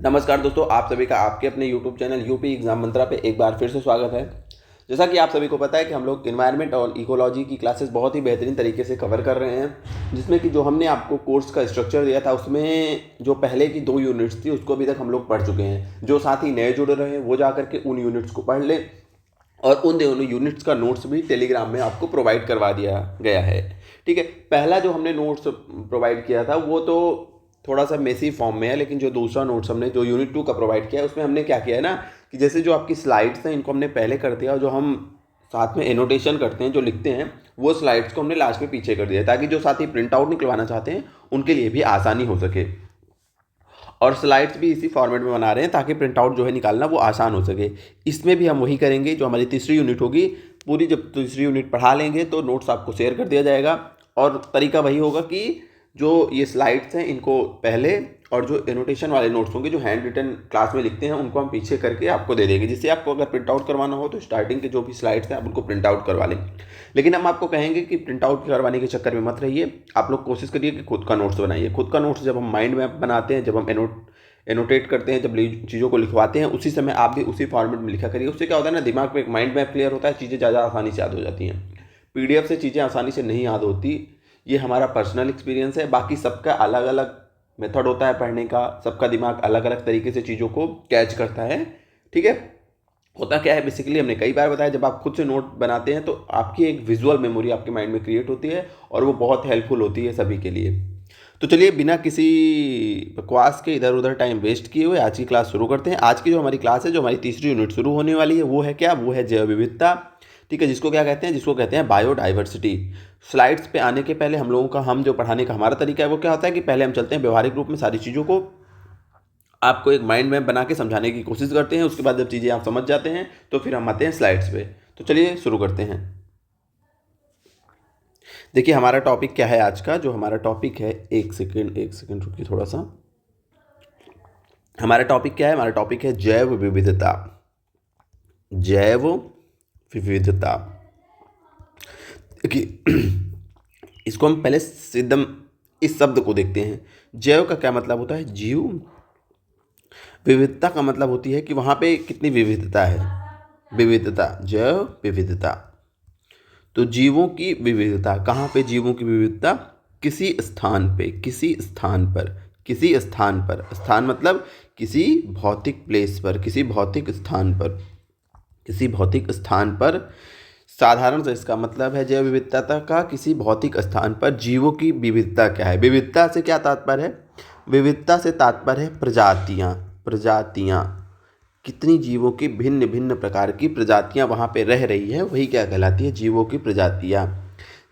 नमस्कार दोस्तों, आप सभी का आपके अपने यूट्यूब चैनल यूपी एग्जाम मंत्रा पे एक बार फिर से स्वागत है। जैसा कि आप सभी को पता है कि हम लोग एनवायरनमेंट और इकोलॉजी की क्लासेस बहुत ही बेहतरीन तरीके से कवर कर रहे हैं, जिसमें कि जो हमने आपको कोर्स का स्ट्रक्चर दिया था उसमें जो पहले की 2 यूनिट्स थी उसको अभी तक हम लोग पढ़ चुके हैं। जो साथी नए जुड़ रहे हैं वो जा करके उन यूनिट्स को पढ़ लें और उन दोनों यूनिट्स का नोट्स भी टेलीग्राम में आपको प्रोवाइड करवा दिया गया है। ठीक है, पहला जो हमने नोट्स प्रोवाइड किया था वो तो थोड़ा सा मेसी फॉर्म में है, लेकिन जो दूसरा नोट्स हमने जो यूनिट 2 का प्रोवाइड किया है उसमें हमने क्या किया है ना कि जैसे जो आपकी स्लाइड्स हैं इनको हमने पहले कर दिया और जो हम साथ में एनोटेशन करते हैं, जो लिखते हैं, वो स्लाइड्स को हमने लास्ट में पीछे कर दिया ताकि जो साथी प्रिंट आउट निकलवाना चाहते हैं उनके लिए भी आसानी हो सके। और स्लाइड्स भी इसी फॉर्मेट में बना रहे हैं ताकि प्रिंट आउट जो है निकालना वो आसान हो सके। इसमें भी हम वही करेंगे, जो हमारी तीसरी यूनिट होगी पूरी, जब तीसरी यूनिट पढ़ा लेंगे तो नोट्स आपको शेयर कर दिया जाएगा। और तरीका वही होगा कि जो ये स्लाइड्स हैं इनको पहले और जो एनोटेशन वाले नोट्स होंगे जो हैंड रिटन क्लास में लिखते हैं उनको हम पीछे करके आपको दे देंगे, जिससे आपको अगर प्रिंट आउट करवाना हो तो स्टार्टिंग के जो भी स्लाइड्स हैं आप उनको प्रिंट आउट करवा लें। लेकिन हम आपको कहेंगे कि प्रिंट आउट करवाने के चक्कर में मत रहिए, आप लोग कोशिश करिए कि खुद का नोट्स बनाइए। खुद का नोट्स जब हम माइंड मैप बनाते हैं, जब हम एनोटेट करते हैं, जब चीज़ों को लिखवाते हैं, उसी समय आप भी उसी फॉर्मेट में लिखा करिए। उससे क्या होता है ना, दिमाग में एक माइंड मैप क्लियर होता है, चीज़ें ज़्यादा आसानी से याद हो जाती हैं। पीडीएफ से चीज़ें आसानी से नहीं याद होती, ये हमारा पर्सनल एक्सपीरियंस है। बाकी सबका अलग अलग मेथड होता है पढ़ने का, सबका दिमाग अलग अलग तरीके से चीज़ों को कैच करता है। ठीक है, होता क्या है बेसिकली, हमने कई बार बताया, जब आप खुद से नोट बनाते हैं तो आपकी एक विजुअल मेमोरी आपके माइंड में क्रिएट होती है और वो बहुत हेल्पफुल होती है सभी के लिए। तो चलिए बिना किसी बकवास के इधर उधर टाइम वेस्ट किए हुए आज की क्लास शुरू करते हैं। आज की जो हमारी क्लास है, जो हमारी तीसरी यूनिट शुरू होने वाली है, वो है क्या, वो है जैव विविधता। ठीक है, जिसको क्या कहते हैं, जिसको कहते हैं बायोडाइवर्सिटी। स्लाइड्स पे आने के पहले हम जो पढ़ाने का हमारा तरीका है वो क्या होता है कि पहले हम चलते हैं व्यवहारिक रूप में, सारी चीज़ों को आपको एक माइंड मैप बना के समझाने की कोशिश करते हैं। उसके बाद जब चीज़ें आप समझ जाते हैं तो फिर हम आते हैं स्लाइड्स पे। तो चलिए शुरू करते हैं। देखिए हमारा टॉपिक क्या है आज का, जो हमारा टॉपिक है, एक सेकेंड रुकिए थोड़ा सा। हमारा टॉपिक क्या है, हमारा टॉपिक है जैव विविधता। जैव विविधता। देखिए इसको हम पहले एकदम इस शब्द को देखते हैं। जैव का क्या मतलब होता है, जीव। विविधता का मतलब होती है कि वहाँ पे कितनी विविधता है, विविधता, जैव विविधता। तो जीवों की विविधता, कहाँ पे जीवों की विविधता, किसी स्थान पे, किसी स्थान पर, किसी स्थान पर, स्थान मतलब किसी भौतिक प्लेस पर, किसी भौतिक स्थान पर, किसी भौतिक स्थान पर। साधारण से इसका मतलब है जैव विविधता का किसी भौतिक स्थान पर जीवों की विविधता क्या है। विविधता से क्या तात्पर्य है, विविधता से तात्पर्य है प्रजातियाँ। प्रजातियाँ, कितनी जीवों की भिन्न भिन्न प्रकार की प्रजातियाँ वहाँ पे रह रही है, वही क्या कहलाती है, जीवों की प्रजातियाँ।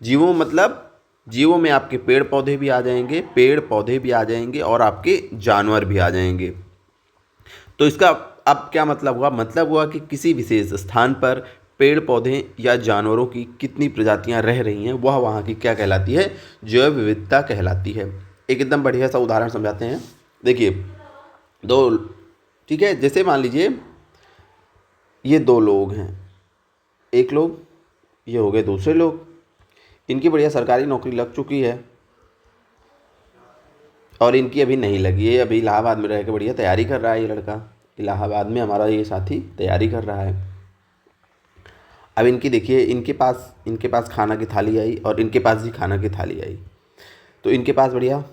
जीवों मतलब जीवों में आपके पेड़ पौधे भी आ जाएंगे, पेड़ पौधे भी आ जाएंगे और आपके जानवर भी आ जाएंगे। तो इसका अब क्या मतलब हुआ, मतलब हुआ कि किसी विशेष स्थान पर पेड़ पौधे या जानवरों की कितनी प्रजातियां रह रही हैं, वह वहाँ की क्या कहलाती है, जैव विविधता कहलाती है। एक एकदम बढ़िया सा उदाहरण समझाते हैं। देखिए दो, ठीक है, जैसे मान लीजिए ये 2 लोग हैं, एक लोग, ये हो गए दूसरे लोग। इनकी बढ़िया सरकारी नौकरी लग चुकी है और इनकी अभी नहीं लगी है। अभी इलाहाबाद में रह के बढ़िया तैयारी कर रहा है ये लड़का, इलाहाबाद में हमारा ये साथी तैयारी कर रहा है। अब इनकी देखिए, इनके पास खाना की थाली आई और इनके पास भी खाना की थाली आई। तो इनके पास बढ़िया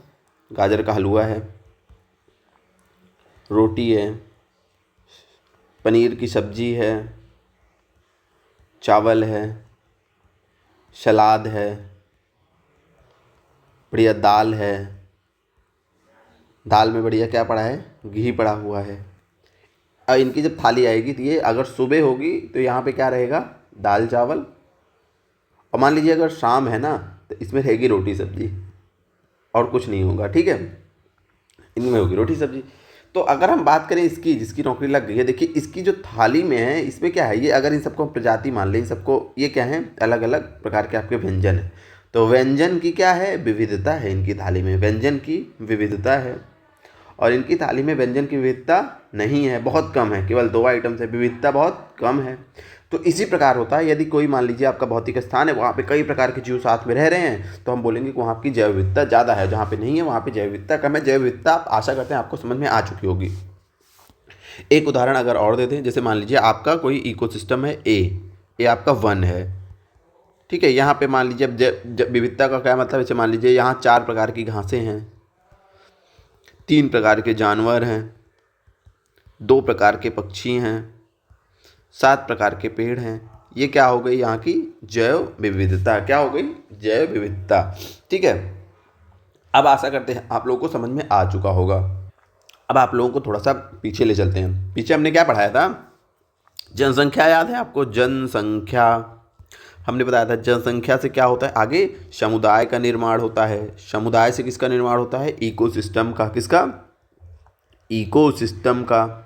गाजर का हलवा है, रोटी है, पनीर की सब्जी है, चावल है, सलाद है, बढ़िया दाल है। दाल में बढ़िया क्या पड़ा है, घी पड़ा हुआ है। अब इनकी जब थाली आएगी तो ये अगर सुबह होगी तो यहाँ पे क्या रहेगा, दाल चावल, और मान लीजिए अगर शाम है ना तो इसमें रहेगी रोटी सब्जी और कुछ नहीं होगा। ठीक है, इनमें होगी रोटी सब्जी। तो अगर हम बात करें इसकी, जिसकी नौकरी लग गई है, देखिए इसकी जो थाली में है इसमें क्या है, ये अगर इन सबको हम प्रजाति मान लें, इन सबको, ये क्या है, अलग अलग प्रकार के आपके व्यंजन है। तो व्यंजन की क्या है, विविधता है इनकी थाली में, व्यंजन की विविधता है। और इनकी थाली में व्यंजन की विविधता नहीं है, बहुत कम है, केवल 2 आइटम्स है, विविधता बहुत कम है। तो इसी प्रकार होता है, यदि कोई मान लीजिए आपका भौतिक स्थान है, वहाँ पे कई प्रकार के जीव साथ में रह रहे हैं, तो हम बोलेंगे कि वहाँ की जैव विविधता ज़्यादा है। जहाँ पे नहीं है वहाँ पे जैव विविधता कम है। जैव विविधता आप आशा करते हैं आपको समझ में आ चुकी होगी। एक उदाहरण अगर और देते हैं, जैसे मान लीजिए आपका कोई इकोसिस्टम है ए आपका 1 है, ठीक है। यहाँ पे मान लीजिए जब विविधता का क्या मतलब है, जैसे मान लीजिए यहाँ 4 प्रकार की घासें हैं, 3 प्रकार के जानवर हैं, 2 प्रकार के पक्षी हैं, 7 प्रकार के पेड़ हैं। ये क्या हो गई यहाँ की जैव विविधता, क्या हो गई जैव विविधता, ठीक है। अब आशा करते हैं आप लोगों को समझ में आ चुका होगा। अब आप लोगों को थोड़ा सा पीछे ले चलते हैं। पीछे हमने क्या पढ़ाया था, जनसंख्या याद है आपको, जनसंख्या हमने बताया था। जनसंख्या से क्या होता है, आगे समुदाय का निर्माण होता है। समुदाय से किसका निर्माण होता है, इकोसिस्टम का। किसका, इकोसिस्टम का।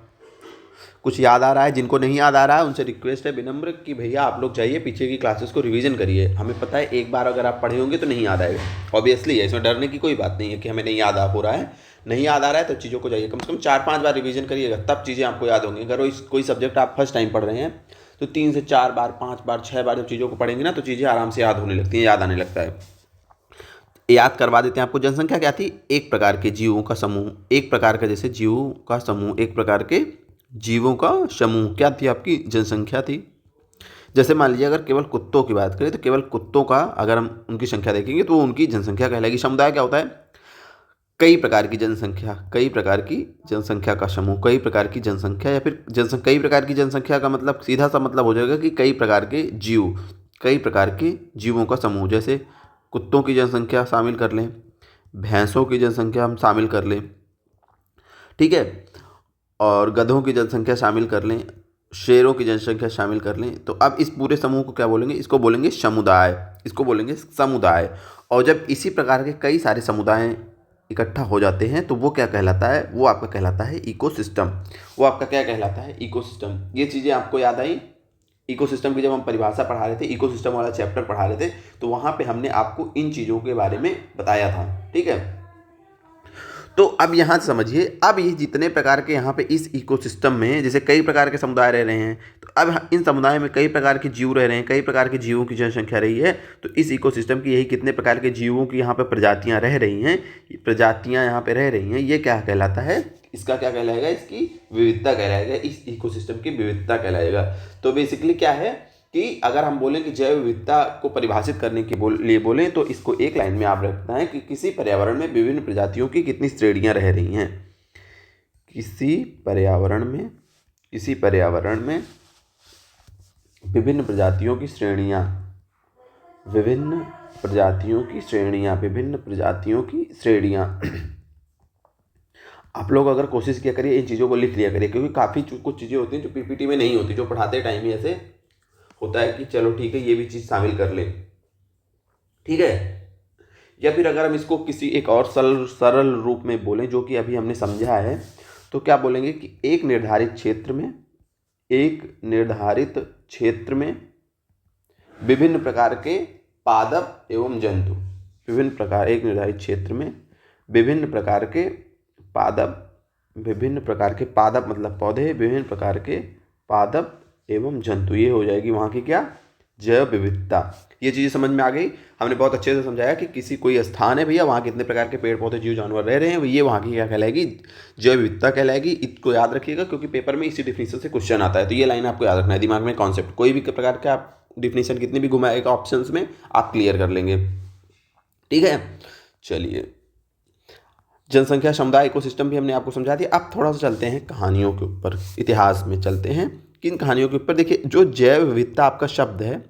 कुछ याद आ रहा है, जिनको नहीं याद आ रहा है उनसे रिक्वेस्ट है विनम्र कि भैया आप लोग जाइए पीछे की क्लासेस को रिवीजन करिए। हमें पता है एक बार अगर आप पढ़े होंगे तो नहीं याद आएगा, ऑब्वियसली है, इसमें डरने की कोई बात नहीं है कि हमें नहीं याद आ हो रहा है। नहीं याद आ रहा है तो चीज़ों को जाइए कम से कम 4-5 बार रिवीजन करिएगा, तब चीज़ें आपको याद होंगी। अगर कोई सब्जेक्ट आप फर्स्ट टाइम पढ़ रहे हैं तो 3 से 4 बार, 5 बार, 6 बार जब चीज़ों को पढ़ेंगे ना तो चीज़ें आराम से याद होने लगती हैं, याद आने लगता है। याद करवा देते हैं आपको। जनसंख्या क्या थी, एक प्रकार के जीवों का समूह, एक प्रकार का जैसे जीवों का समूह, एक प्रकार के जीवों का समूह क्या थी आपकी जनसंख्या थी। जैसे मान लीजिए अगर केवल कुत्तों की बात करें तो केवल कुत्तों का अगर हम उनकी संख्या देखेंगे तो वो उनकी जनसंख्या कहलाएगी। समुदाय क्या होता है, कई प्रकार की जनसंख्या, कई प्रकार की जनसंख्या का समूह, कई प्रकार की जनसंख्या, या फिर कई प्रकार की जनसंख्या का मतलब सीधा सा मतलब हो जाएगा कि कई प्रकार के जीव, कई प्रकार के जीवों का समूह। जैसे कुत्तों की जनसंख्या शामिल कर लें, भैंसों की जनसंख्या हम शामिल कर लें, ठीक है, और गधों की जनसंख्या शामिल कर लें, शेरों की जनसंख्या शामिल कर लें। तो अब इस पूरे समूह को क्या बोलेंगे, इसको बोलेंगे समुदाय, इसको बोलेंगे समुदाय। और जब इसी प्रकार के कई सारे समुदाय इकट्ठा हो जाते हैं तो वो क्या कहलाता है, वो आपका कहलाता है इकोसिस्टम। वो आपका क्या कहलाता है, इकोसिस्टम। ये चीज़ें आपको याद आई। इकोसिस्टम की जब हम परिभाषा पढ़ा रहे थे, इकोसिस्टम वाला चैप्टर पढ़ा रहे थे, तो वहाँ पे हमने आपको इन चीज़ों के बारे में बताया था, ठीक है। तो अब यहाँ समझिए, अब ये जितने प्रकार के यहाँ पे इस इकोसिस्टम में जैसे कई प्रकार के समुदाय रह रहे हैं, तो अब इन समुदाय में कई प्रकार के जीव रह रहे हैं, कई प्रकार के जीवों की जनसंख्या रही है। तो इस इकोसिस्टम की यही कितने प्रकार के जीवों की यहाँ पे प्रजातियाँ रह रही हैं, प्रजातियाँ यहाँ पे रह रही हैं, ये क्या कहलाता है, इसका क्या कहलाएगा, इसकी विविधता कहलाएगा, इस इकोसिस्टम की विविधता कहलाएगा। तो बेसिकली क्या है कि अगर हम बोलें कि जैव विविधता को परिभाषित करने के लिए बोलें तो इसको एक लाइन में आप रखना है कि किसी पर्यावरण में विभिन्न प्रजातियों की कितनी श्रेणियां रह रही हैं। किसी पर्यावरण में विभिन्न प्रजातियों की श्रेणियां, विभिन्न प्रजातियों की श्रेणियां आप लोग अगर कोशिश किया करिए इन चीज़ों को लिख लिया करिए, क्योंकि काफ़ी कुछ चीज़ें होती हैं जो पीपीटी में नहीं होती, जो पढ़ाते टाइम ही ऐसे होता है कि चलो ठीक है ये भी चीज़ शामिल कर लें, ठीक है। या फिर अगर हम इसको किसी एक और सरल रूप में बोलें जो कि अभी हमने समझा है, तो क्या बोलेंगे कि एक निर्धारित क्षेत्र में विभिन्न प्रकार के पादप एवं जंतु, एक निर्धारित क्षेत्र में विभिन्न प्रकार के पादप मतलब पौधे, विभिन्न प्रकार के पादप एवं जंतु, ये हो जाएगी वहाँ की क्या, जैव विविधता। ये चीज़ें समझ में आ गई। हमने बहुत अच्छे से समझाया कि कोई स्थान है भैया, वहाँ कितने प्रकार के पेड़ पौधे जीव जानवर रह रहे हैं, ये वहाँ की क्या कहलाएगी, जैव विविधता कहलाएगी। इसको याद रखिएगा क्योंकि पेपर में इसी डिफिनीशन से क्वेश्चन आता है, तो ये लाइन आपको याद रखना है दिमाग में। कॉन्सेप्ट कोई भी प्रकार का आप डिफिनीशन कितनी भी घुमाएगा ऑप्शंस में आप क्लियर कर लेंगे, ठीक है। चलिए, जनसंख्या, समुदाय, इकोसिस्टम भी हमने आपको समझा दिया। अब थोड़ा सा चलते हैं कहानियों के ऊपर, इतिहास में चलते हैं। किन कहानियों के ऊपर, देखिए जो जैव विविधता आपका शब्द है,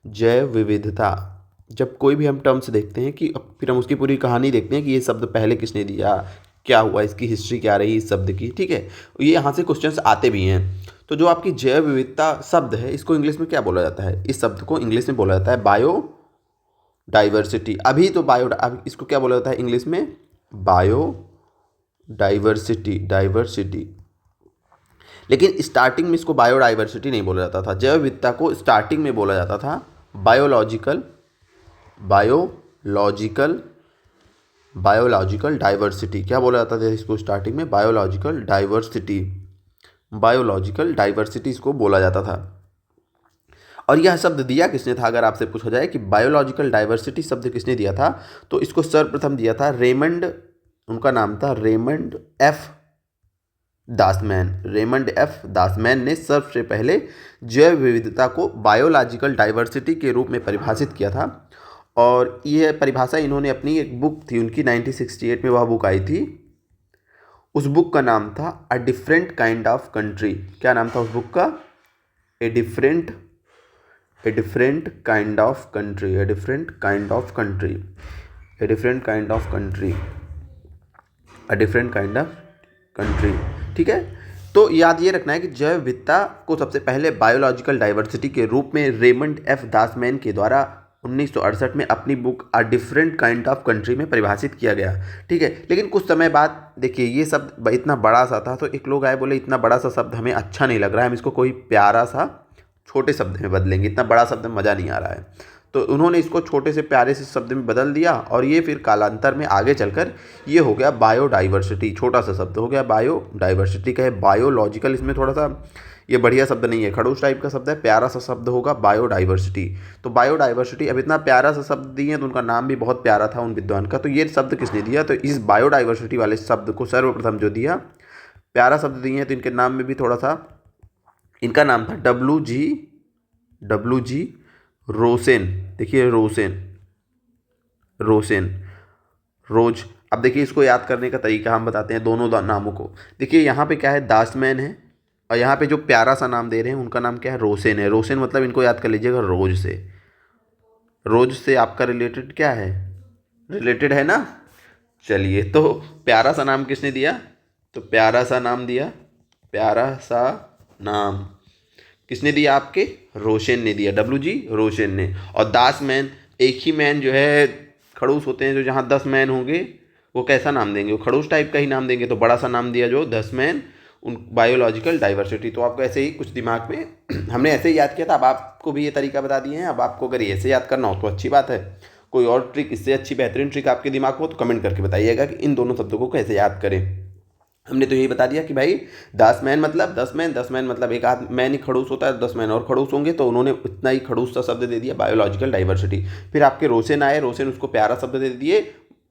जैव विविधता, जब कोई भी हम टर्म्स देखते हैं कि फिर हम उसकी पूरी कहानी देखते हैं कि ये शब्द पहले किसने दिया, क्या हुआ, इसकी हिस्ट्री क्या रही इस शब्द की, ठीक है। ये यहाँ से क्वेश्चंस आते भी हैं। तो जो आपकी जैव विविधता शब्द है, इसको इंग्लिश में क्या बोला जाता है, इस शब्द को इंग्लिश में बोला जाता है बायोडाइवर्सिटी। अब इसको क्या बोला जाता है इंग्लिश में, डाइवर्सिटी। लेकिन स्टार्टिंग में इसको बायोडाइवर्सिटी नहीं बोला जाता था, जैव विविधता को स्टार्टिंग में बोला जाता था बायोलॉजिकल डाइवर्सिटी। क्या बोला जाता था इसको स्टार्टिंग में, बायोलॉजिकल डाइवर्सिटी इसको बोला जाता था। और यह शब्द दिया किसने था, अगर आपसे पूछा जाए कि बायोलॉजिकल डाइवर्सिटी शब्द किसने दिया था, तो इसको सर्वप्रथम दिया था रेमंड, उनका नाम था रेमंड एफ दासमैन, रेमंड एफ दासमैन ने सबसे पहले जैव विविधता को बायोलॉजिकल डाइवर्सिटी के रूप में परिभाषित किया था। और यह परिभाषा इन्होंने अपनी एक बुक थी उनकी 1968 में वह बुक आई थी। उस बुक का नाम था a different kind of country. क्या नाम था उस बुक का? A different kind of country, a different kind of country, a different kind of country, a different kind of country. ठीक है, तो याद ये रखना है कि जैव विविधता को सबसे पहले बायोलॉजिकल डाइवर्सिटी के रूप में रेमंड एफ दासमैन के द्वारा 1968 में अपनी book a different kind of country में परिभाषित किया गया। ठीक है, लेकिन कुछ समय बाद देखिए ये शब्द इतना बड़ा सा था तो एक लोग आए बोले इतना बड़ा सा शब्द हमें अच्छा नहीं लग रहा है, हम इसको कोई प्यारा सा छोटे शब्द में बदलेंगे, इतना बड़ा शब्द में मज़ा नहीं आ रहा है। तो उन्होंने इसको छोटे से प्यारे से शब्द में बदल दिया और ये फिर कालांतर में आगे चलकर ये हो गया बायोडाइवर्सिटी। छोटा सा शब्द हो गया बायोडाइवर्सिटी का है। बायोलॉजिकल इसमें थोड़ा सा ये बढ़िया शब्द नहीं है, खड़ूस टाइप का शब्द है, प्यारा सा शब्द होगा बायोडाइवर्सिटी। तो बायोडाइवर्सिटी अब इतना प्यारा सा शब्द दिए तो उनका नाम भी बहुत प्यारा था उन विद्वान का। तो ये शब्द किसने दिया? तो इस बायोडाइवर्सिटी वाले शब्द को सर्वप्रथम जो दिया, प्यारा शब्द दिए हैं तो इनके नाम में भी थोड़ा सा, इनका नाम था डब्लू जी रोसेन। देखिए रोसेन रोज। अब देखिए इसको याद करने का तरीका हम बताते हैं दोनों नामों को। देखिए यहाँ पे क्या है, दासमैन है और यहाँ पे जो प्यारा सा नाम दे रहे हैं उनका नाम क्या है? रोसेन है। रोसेन मतलब इनको याद कर लीजिएगा रोज से। रोज से आपका रिलेटेड क्या है? रिलेटेड है ना। चलिए, तो प्यारा सा नाम किसने दिया? तो प्यारा सा नाम किसने दिया? आपके रोशन ने दिया, डब्लू जी रोशन ने। और दासमैन, एक ही मैन जो है, खड़ूस होते हैं जो जहाँ 10 मैन होंगे वो कैसा नाम देंगे? वो खड़ूस टाइप का ही नाम देंगे। तो बड़ा सा नाम दिया जो 10 मैन, उन बायोलॉजिकल डाइवर्सिटी। तो आपको ऐसे ही कुछ दिमाग में हमने ऐसे ही याद किया था, अब आपको भी ये तरीका बता दिए हैं। अब आपको अगर ऐसे याद करना हो तो अच्छी बात है, कोई और ट्रिक इससे अच्छी बेहतरीन ट्रिक आपके दिमाग हो तो कमेंट करके बताइएगा कि इन दोनों शब्दों को कैसे याद करें। हमने तो यही बता दिया कि भाई 10 मैन मतलब 10 मैन मतलब एक आध मैन ही खड़ूस होता है, 10 मैन और खड़ूस होंगे, तो उन्होंने इतना ही खड़ूस सा शब्द दे दिया बायोलॉजिकल डाइवर्सिटी। फिर आपके रोसेन आए, रोसेन उसको प्यारा शब्द दे दिए,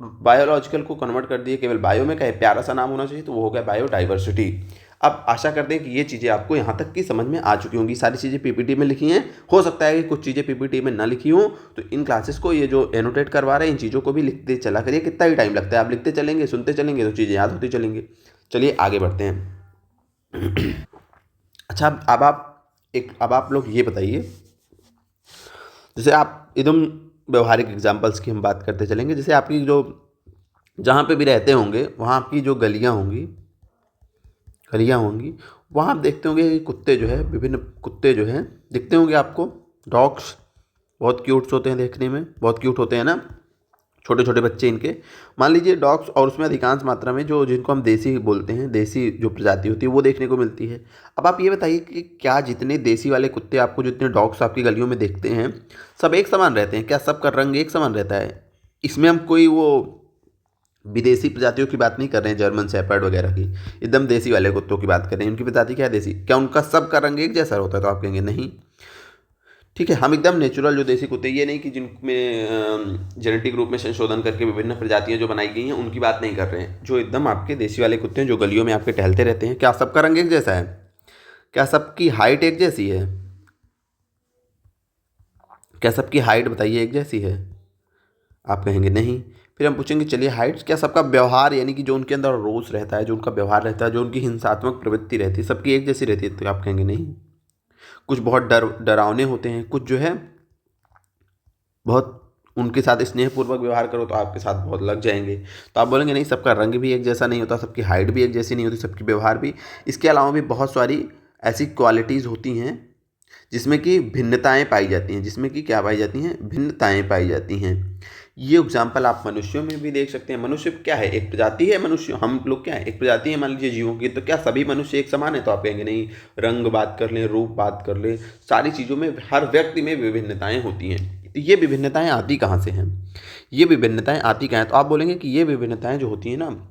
बायोलॉजिकल को कन्वर्ट कर दिए, केवल बायो में कहे प्यारा सा नाम होना चाहिए तो वो हो गया बायोडाइवर्सिटी। अब आशा करते हैं कि ये चीज़ें आपको यहाँ तक की समझ में आ चुकी होंगी। सारी चीज़ें पीपीटी में लिखी हैं, हो सकता है कि कुछ चीज़ें पीपीटी में ना लिखी हों, तो इन क्लासेस को ये जो एनोटेट करवा रहे हैं इन चीज़ों को भी लिखते चला करिए। कितना ही टाइम लगता है, आप लिखते चलेंगे, सुनते चलेंगे तो चीज़ें याद होती चलेंगी। चलिए आगे बढ़ते हैं। अच्छा, अब आप लोग ये बताइए, जैसे आप एकदम व्यवहारिक एग्जांपल्स की हम बात करते चलेंगे। जैसे आपकी जो जहाँ पे भी रहते होंगे वहाँ आपकी जो गलियाँ होंगी वहाँ आप देखते होंगे कि कुत्ते जो है, विभिन्न कुत्ते जो हैं दिखते होंगे आपको। डॉग्स बहुत क्यूट्स होते हैं, देखने में बहुत क्यूट होते हैं ना, छोटे छोटे बच्चे इनके। मान लीजिए डॉग्स, और उसमें अधिकांश मात्रा में जो जिनको हम देसी बोलते हैं, देसी जो प्रजाति होती है वो देखने को मिलती है। अब आप ये बताइए कि क्या जितने देसी वाले कुत्ते आपको, जितने डॉग्स आपकी गलियों में देखते हैं, सब एक समान रहते हैं? क्या सबका रंग एक समान रहता है? इसमें हम कोई वो विदेशी प्रजातियों की बात नहीं कर रहे हैं, जर्मन शेपर्ड वगैरह की, एकदम देसी वाले कुत्तों की बात कर रहे हैं। उनकी प्रजाति क्या है? देसी। क्या उनका सबका रंग एक जैसा होता है? तो आप कहेंगे नहीं। ठीक है, हम एकदम नेचुरल जो देसी कुत्ते, ये नहीं कि जिनमें जेनेटिक रूप में संशोधन करके विभिन्न प्रजातियां जो बनाई गई हैं उनकी बात नहीं कर रहे हैं। जो एकदम आपके देसी वाले कुत्ते हैं जो गलियों में आपके टहलते रहते हैं, क्या सबका रंग एक जैसा है? क्या सबकी हाइट एक जैसी है? क्या सबकी हाइट बताइए एक जैसी है? आप कहेंगे नहीं। फिर हम पूछेंगे चलिए हाइट्स, क्या सबका व्यवहार, यानी कि जो उनके अंदर रोष रहता है, जो उनका व्यवहार रहता है, जो उनकी हिंसात्मक प्रवृत्ति रहती है, सबकी एक जैसी रहती है? तो आप कहेंगे नहीं। कुछ बहुत डरावने होते हैं, कुछ जो है बहुत, उनके साथ स्नेहपूर्वक व्यवहार करो तो आपके साथ बहुत लग जाएंगे। तो आप बोलेंगे नहीं, सबका रंग भी एक जैसा नहीं होता, सबकी हाइट भी एक जैसी नहीं होती, सबकी व्यवहार भी। इसके अलावा भी बहुत सारी ऐसी क्वालिटीज़ होती हैं जिसमें कि भिन्नताएं पाई जाती हैं, जिसमें कि क्या पाई जाती हैं? भिन्नताएं पाई जाती हैं। ये एग्जाम्पल आप मनुष्यों में भी देख सकते हैं। मनुष्य क्या है? एक प्रजाति है मनुष्य, हम लोग क्या है? एक प्रजाति है मान लीजिए जीवों की। तो क्या सभी मनुष्य एक समान है? तो आप कहेंगे नहीं। रंग बात कर लें, रूप बात कर लें, सारी चीज़ों में हर व्यक्ति में विभिन्नताएं होती हैं। तो ये विभिन्नताएं आती कहाँ से हैं? ये विभिन्नताएं आती कहाँ हैं? तो आप बोलेंगे कि ये विभिन्नताएं जो होती हैं ना,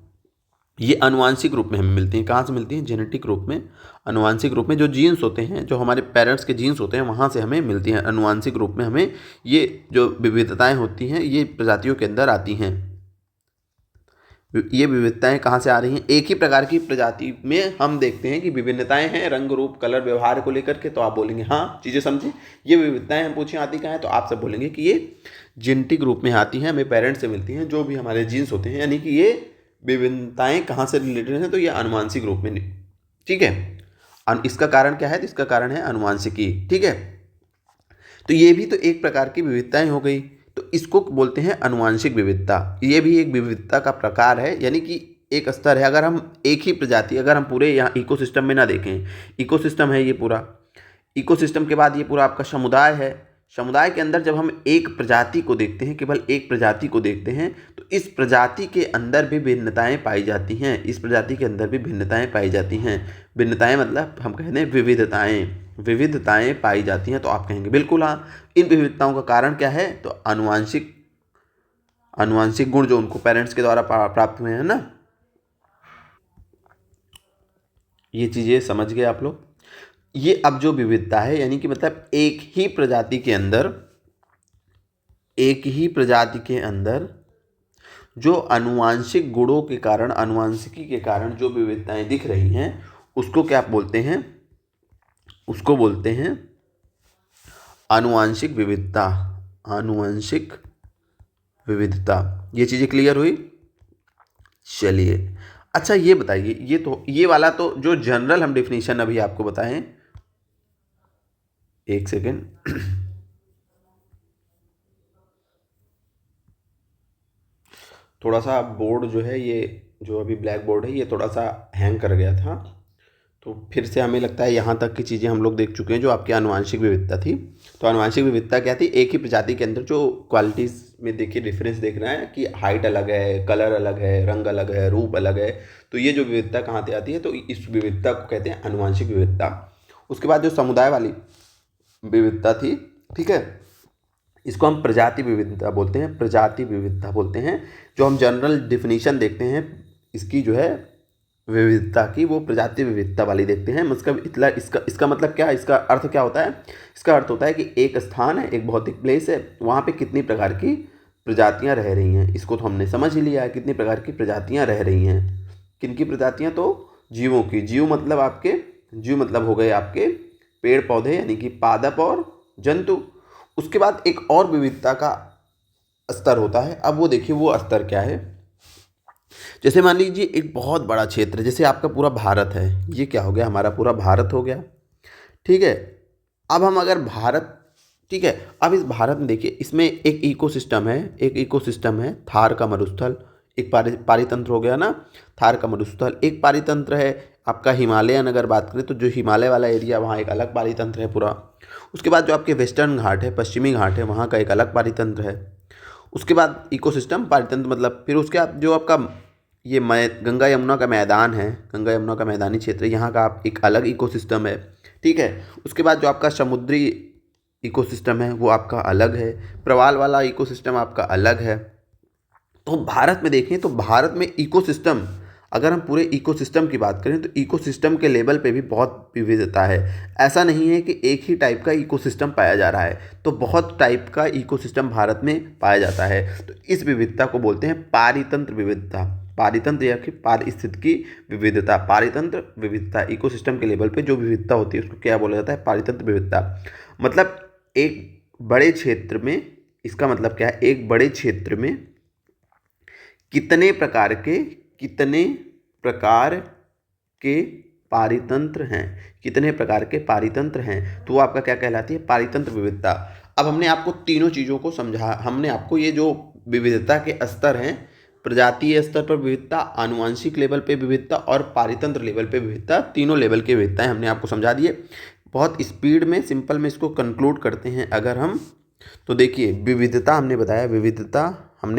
ये आनुवांशिक रूप में हमें मिलती हैं। कहाँ से मिलती हैं? जेनेटिक रूप में, आनुवांशिक रूप में। जो जीन्स होते हैं, जो हमारे पेरेंट्स के जीन्स होते हैं, वहाँ से हमें मिलती हैं। आनुवांशिक रूप में हमें ये जो विविधताएं होती हैं ये प्रजातियों के अंदर आती हैं। ये विविधताएं कहाँ से आ रही हैं? एक ही प्रकार की प्रजाति में हम देखते हैं कि विभिन्नताएं हैं रंग, रूप, कलर, व्यवहार को लेकर के, तो आप बोलेंगे हाँ चीज़ें समझे। ये विविधताएं हम पूछें आती कहाँ है, तो आप सब बोलेंगे कि ये जेनेटिक रूप में आती हैं, हमें पेरेंट्स से मिलती हैं, जो भी हमारे जीन्स होते हैं, यानी कि ये विभिन्नताएं कहाँ से रिलेटेड हैं, तो ये आनुवंशिक रूप में, ठीक है। इसका कारण क्या है? तो इसका कारण है आनुवंशिकी, ठीक है। तो ये भी तो एक प्रकार की विविधताएं हो गई, तो इसको बोलते हैं आनुवंशिक विविधता। ये भी एक विविधता का प्रकार है, यानी कि एक स्तर है। अगर हम एक ही प्रजाति, अगर हम पूरे यहाँ इकोसिस्टम में ना देखें, इकोसिस्टम है ये पूरा, इकोसिस्टम के बाद ये पूरा आपका समुदाय है। समुदाय के अंदर जब हम एक प्रजाति को देखते हैं, केवल एक प्रजाति को देखते हैं, तो इस प्रजाति के अंदर भी भिन्नताएं पाई जाती हैं। इस प्रजाति के अंदर भी भिन्नताएं पाई जाती हैं। भिन्नताएं मतलब हम कहते हैं विविधताएं पाई जाती हैं। तो आप कहेंगे बिल्कुल हाँ। इन विविधताओं का कारण क्या है? तो आनुवंशिक गुण जो उनको पेरेंट्स के द्वारा प्राप्त हुए हैं ना। ये चीज़ें समझ गए आप लोग। ये अब जो विविधता है, यानी कि मतलब एक ही प्रजाति के अंदर जो आनुवंशिक गुणों के कारण, आनुवंशिकी के कारण जो विविधताएं दिख रही हैं, उसको क्या बोलते हैं? उसको बोलते हैं आनुवंशिक विविधता। आनुवंशिक विविधता। ये चीज़ें क्लियर हुई? चलिए, अच्छा ये बताइए, ये वाला तो जो जनरल हम डिफिनीशन अभी आपको बताएं, एक सेकेंड। थोड़ा सा बोर्ड जो है, ये जो अभी ब्लैक बोर्ड है, ये थोड़ा सा हैंग कर गया था, तो फिर से हमें लगता है यहाँ तक की चीज़ें हम लोग देख चुके हैं जो आपकी आनुवंशिक विविधता थी। तो आनुवंशिक विविधता क्या थी? एक ही प्रजाति के अंदर जो क्वालिटीज़ में देखिए डिफरेंस देख रहे हैं कि हाइट अलग है, कलर अलग है, रंग अलग है, रूप अलग है। तो ये जो विविधता कहाँ से आती है? तो इस विविधता को कहते हैं आनुवंशिक विविधता। उसके बाद जो समुदाय वाली विविधता थी, ठीक है, इसको हम प्रजाति विविधता बोलते हैं। प्रजाति विविधता बोलते हैं। जो हम जनरल डिफिनीशन देखते हैं इसकी जो है विविधता की, वो प्रजाति विविधता वाली देखते हैं। इसका मतलब क्या है? इसका अर्थ क्या होता है? इसका अर्थ होता है कि एक स्थान है, एक भौतिक प्लेस है, वहाँ पे कितनी प्रकार की प्रजातियाँ रह रही हैं। इसको तो हमने समझ ही लिया है, कितनी प्रकार की प्रजातियाँ रह रही हैं। किन की प्रजातियाँ? तो जीवों की। जीव मतलब हो गए आपके पेड़ पौधे, यानी कि पादप और जंतु। उसके बाद एक और विविधता का स्तर होता है। अब वो देखिए वो स्तर क्या है। जैसे मान लीजिए एक बहुत बड़ा क्षेत्र, जैसे आपका पूरा भारत है, ये क्या हो गया? हमारा पूरा भारत हो गया, ठीक है। अब हम अगर भारत, ठीक है, अब इस भारत में देखिए, इसमें एक इकोसिस्टम है थार का मरुस्थल, एक पारितंत्र हो गया ना, थार का मरुस्थल। एक पारितंत्र है आपका हिमालयन, अगर बात करें तो जो हिमालय वाला एरिया, वहाँ एक अलग पारितंत्र है पूरा। उसके बाद जो आपके वेस्टर्न घाट है, पश्चिमी घाट है, वहाँ का एक अलग पारितंत्र है। उसके बाद इकोसिस्टम, पारितंत्र मतलब, फिर उसके बाद जो आपका ये गंगा यमुना का मैदान है, गंगा यमुना का मैदानी क्षेत्र, यहाँ का आप एक अलग इकोसिस्टम है, ठीक है। उसके बाद जो आपका समुद्री इकोसिस्टम है वो आपका अलग है, प्रवाल वाला इकोसिस्टम आपका अलग है। तो भारत में देखें तो भारत में इकोसिस्टम, अगर हम पूरे इकोसिस्टम की बात करें तो इकोसिस्टम के लेवल पे भी बहुत विविधता है। ऐसा नहीं है कि एक ही टाइप का इकोसिस्टम पाया जा रहा है, तो बहुत टाइप का इकोसिस्टम भारत में पाया जाता है। तो इस विविधता को बोलते हैं पारितंत्र विविधता। पारितंत्र या फिर पारिस्थितिकी विविधता। पारितंत्र विविधता, इकोसिस्टम के लेवल पे जो विविधता होती है उसको क्या बोला जाता है? पारितंत्र विविधता। मतलब एक बड़े क्षेत्र में, इसका मतलब क्या है? एक बड़े क्षेत्र में कितने प्रकार के पारितंत्र हैं, कितने प्रकार के पारितंत्र हैं, तो वो आपका क्या कहलाती है? पारितंत्र विविधता। अब हमने आपको तीनों चीज़ों को समझा। हमने आपको ये जो विविधता के स्तर हैं, प्रजातीय स्तर पर विविधता, आनुवंशिक लेवल पे विविधता और पारितंत्र लेवल पे विविधता, तीनों लेवल की विविधताएं हमने आपको समझा दिए। बहुत स्पीड में, सिंपल में इसको कंक्लूड करते हैं अगर हम, तो देखिए विविधता हमने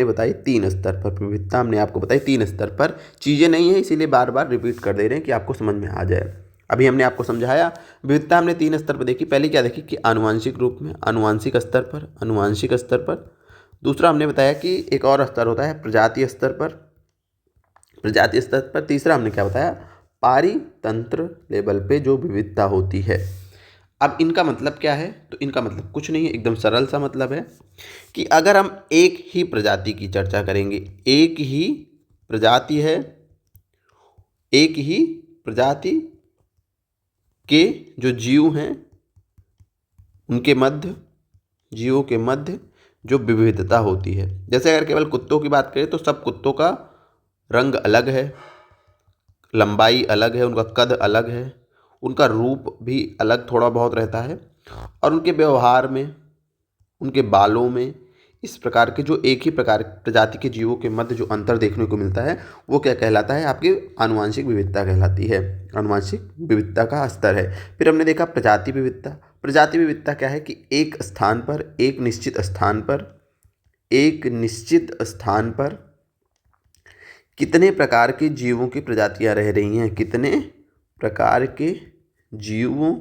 बताई 3 स्तर पर। विविधता हमने आपको बताई 3 स्तर पर। चीज़ें नहीं है इसीलिए बार बार रिपीट कर दे रहे हैं कि आपको समझ में आ जाए। अभी हमने आपको समझाया विविधता हमने 3 स्तर पर देखी। पहले क्या देखी कि आनुवंशिक रूप में, आनुवंशिक स्तर पर। दूसरा हमने बताया कि एक और स्तर होता है प्रजातीय स्तर पर। तीसरा हमने क्या बताया? पारितंत्र लेवल पे जो विविधता होती है। अब इनका मतलब क्या है? तो इनका मतलब कुछ नहीं है, एकदम सरल सा मतलब है कि अगर हम एक ही प्रजाति की चर्चा करेंगे, एक ही प्रजाति है, एक ही प्रजाति के जो जीव हैं उनके मध्य, जीवों के मध्य जो विविधता होती है। जैसे अगर केवल कुत्तों की बात करें तो सब कुत्तों का रंग अलग है, लंबाई अलग है, उनका कद अलग है, उनका रूप भी अलग थोड़ा बहुत रहता है, और उनके व्यवहार में, उनके बालों में, इस प्रकार के जो एक ही प्रकार प्रजाति के जीवों के मध्य जो अंतर देखने को मिलता है वो क्या कहलाता है, आपकी आनुवंशिक विविधता कहलाती है। आनुवंशिक विविधता का स्तर है। फिर हमने देखा प्रजाति विविधता। प्रजाति विविधता क्या है कि एक स्थान पर, एक निश्चित स्थान पर, एक निश्चित स्थान पर कितने प्रकार के जीवों की प्रजातियां रह रही हैं, कितने प्रकार के जीवों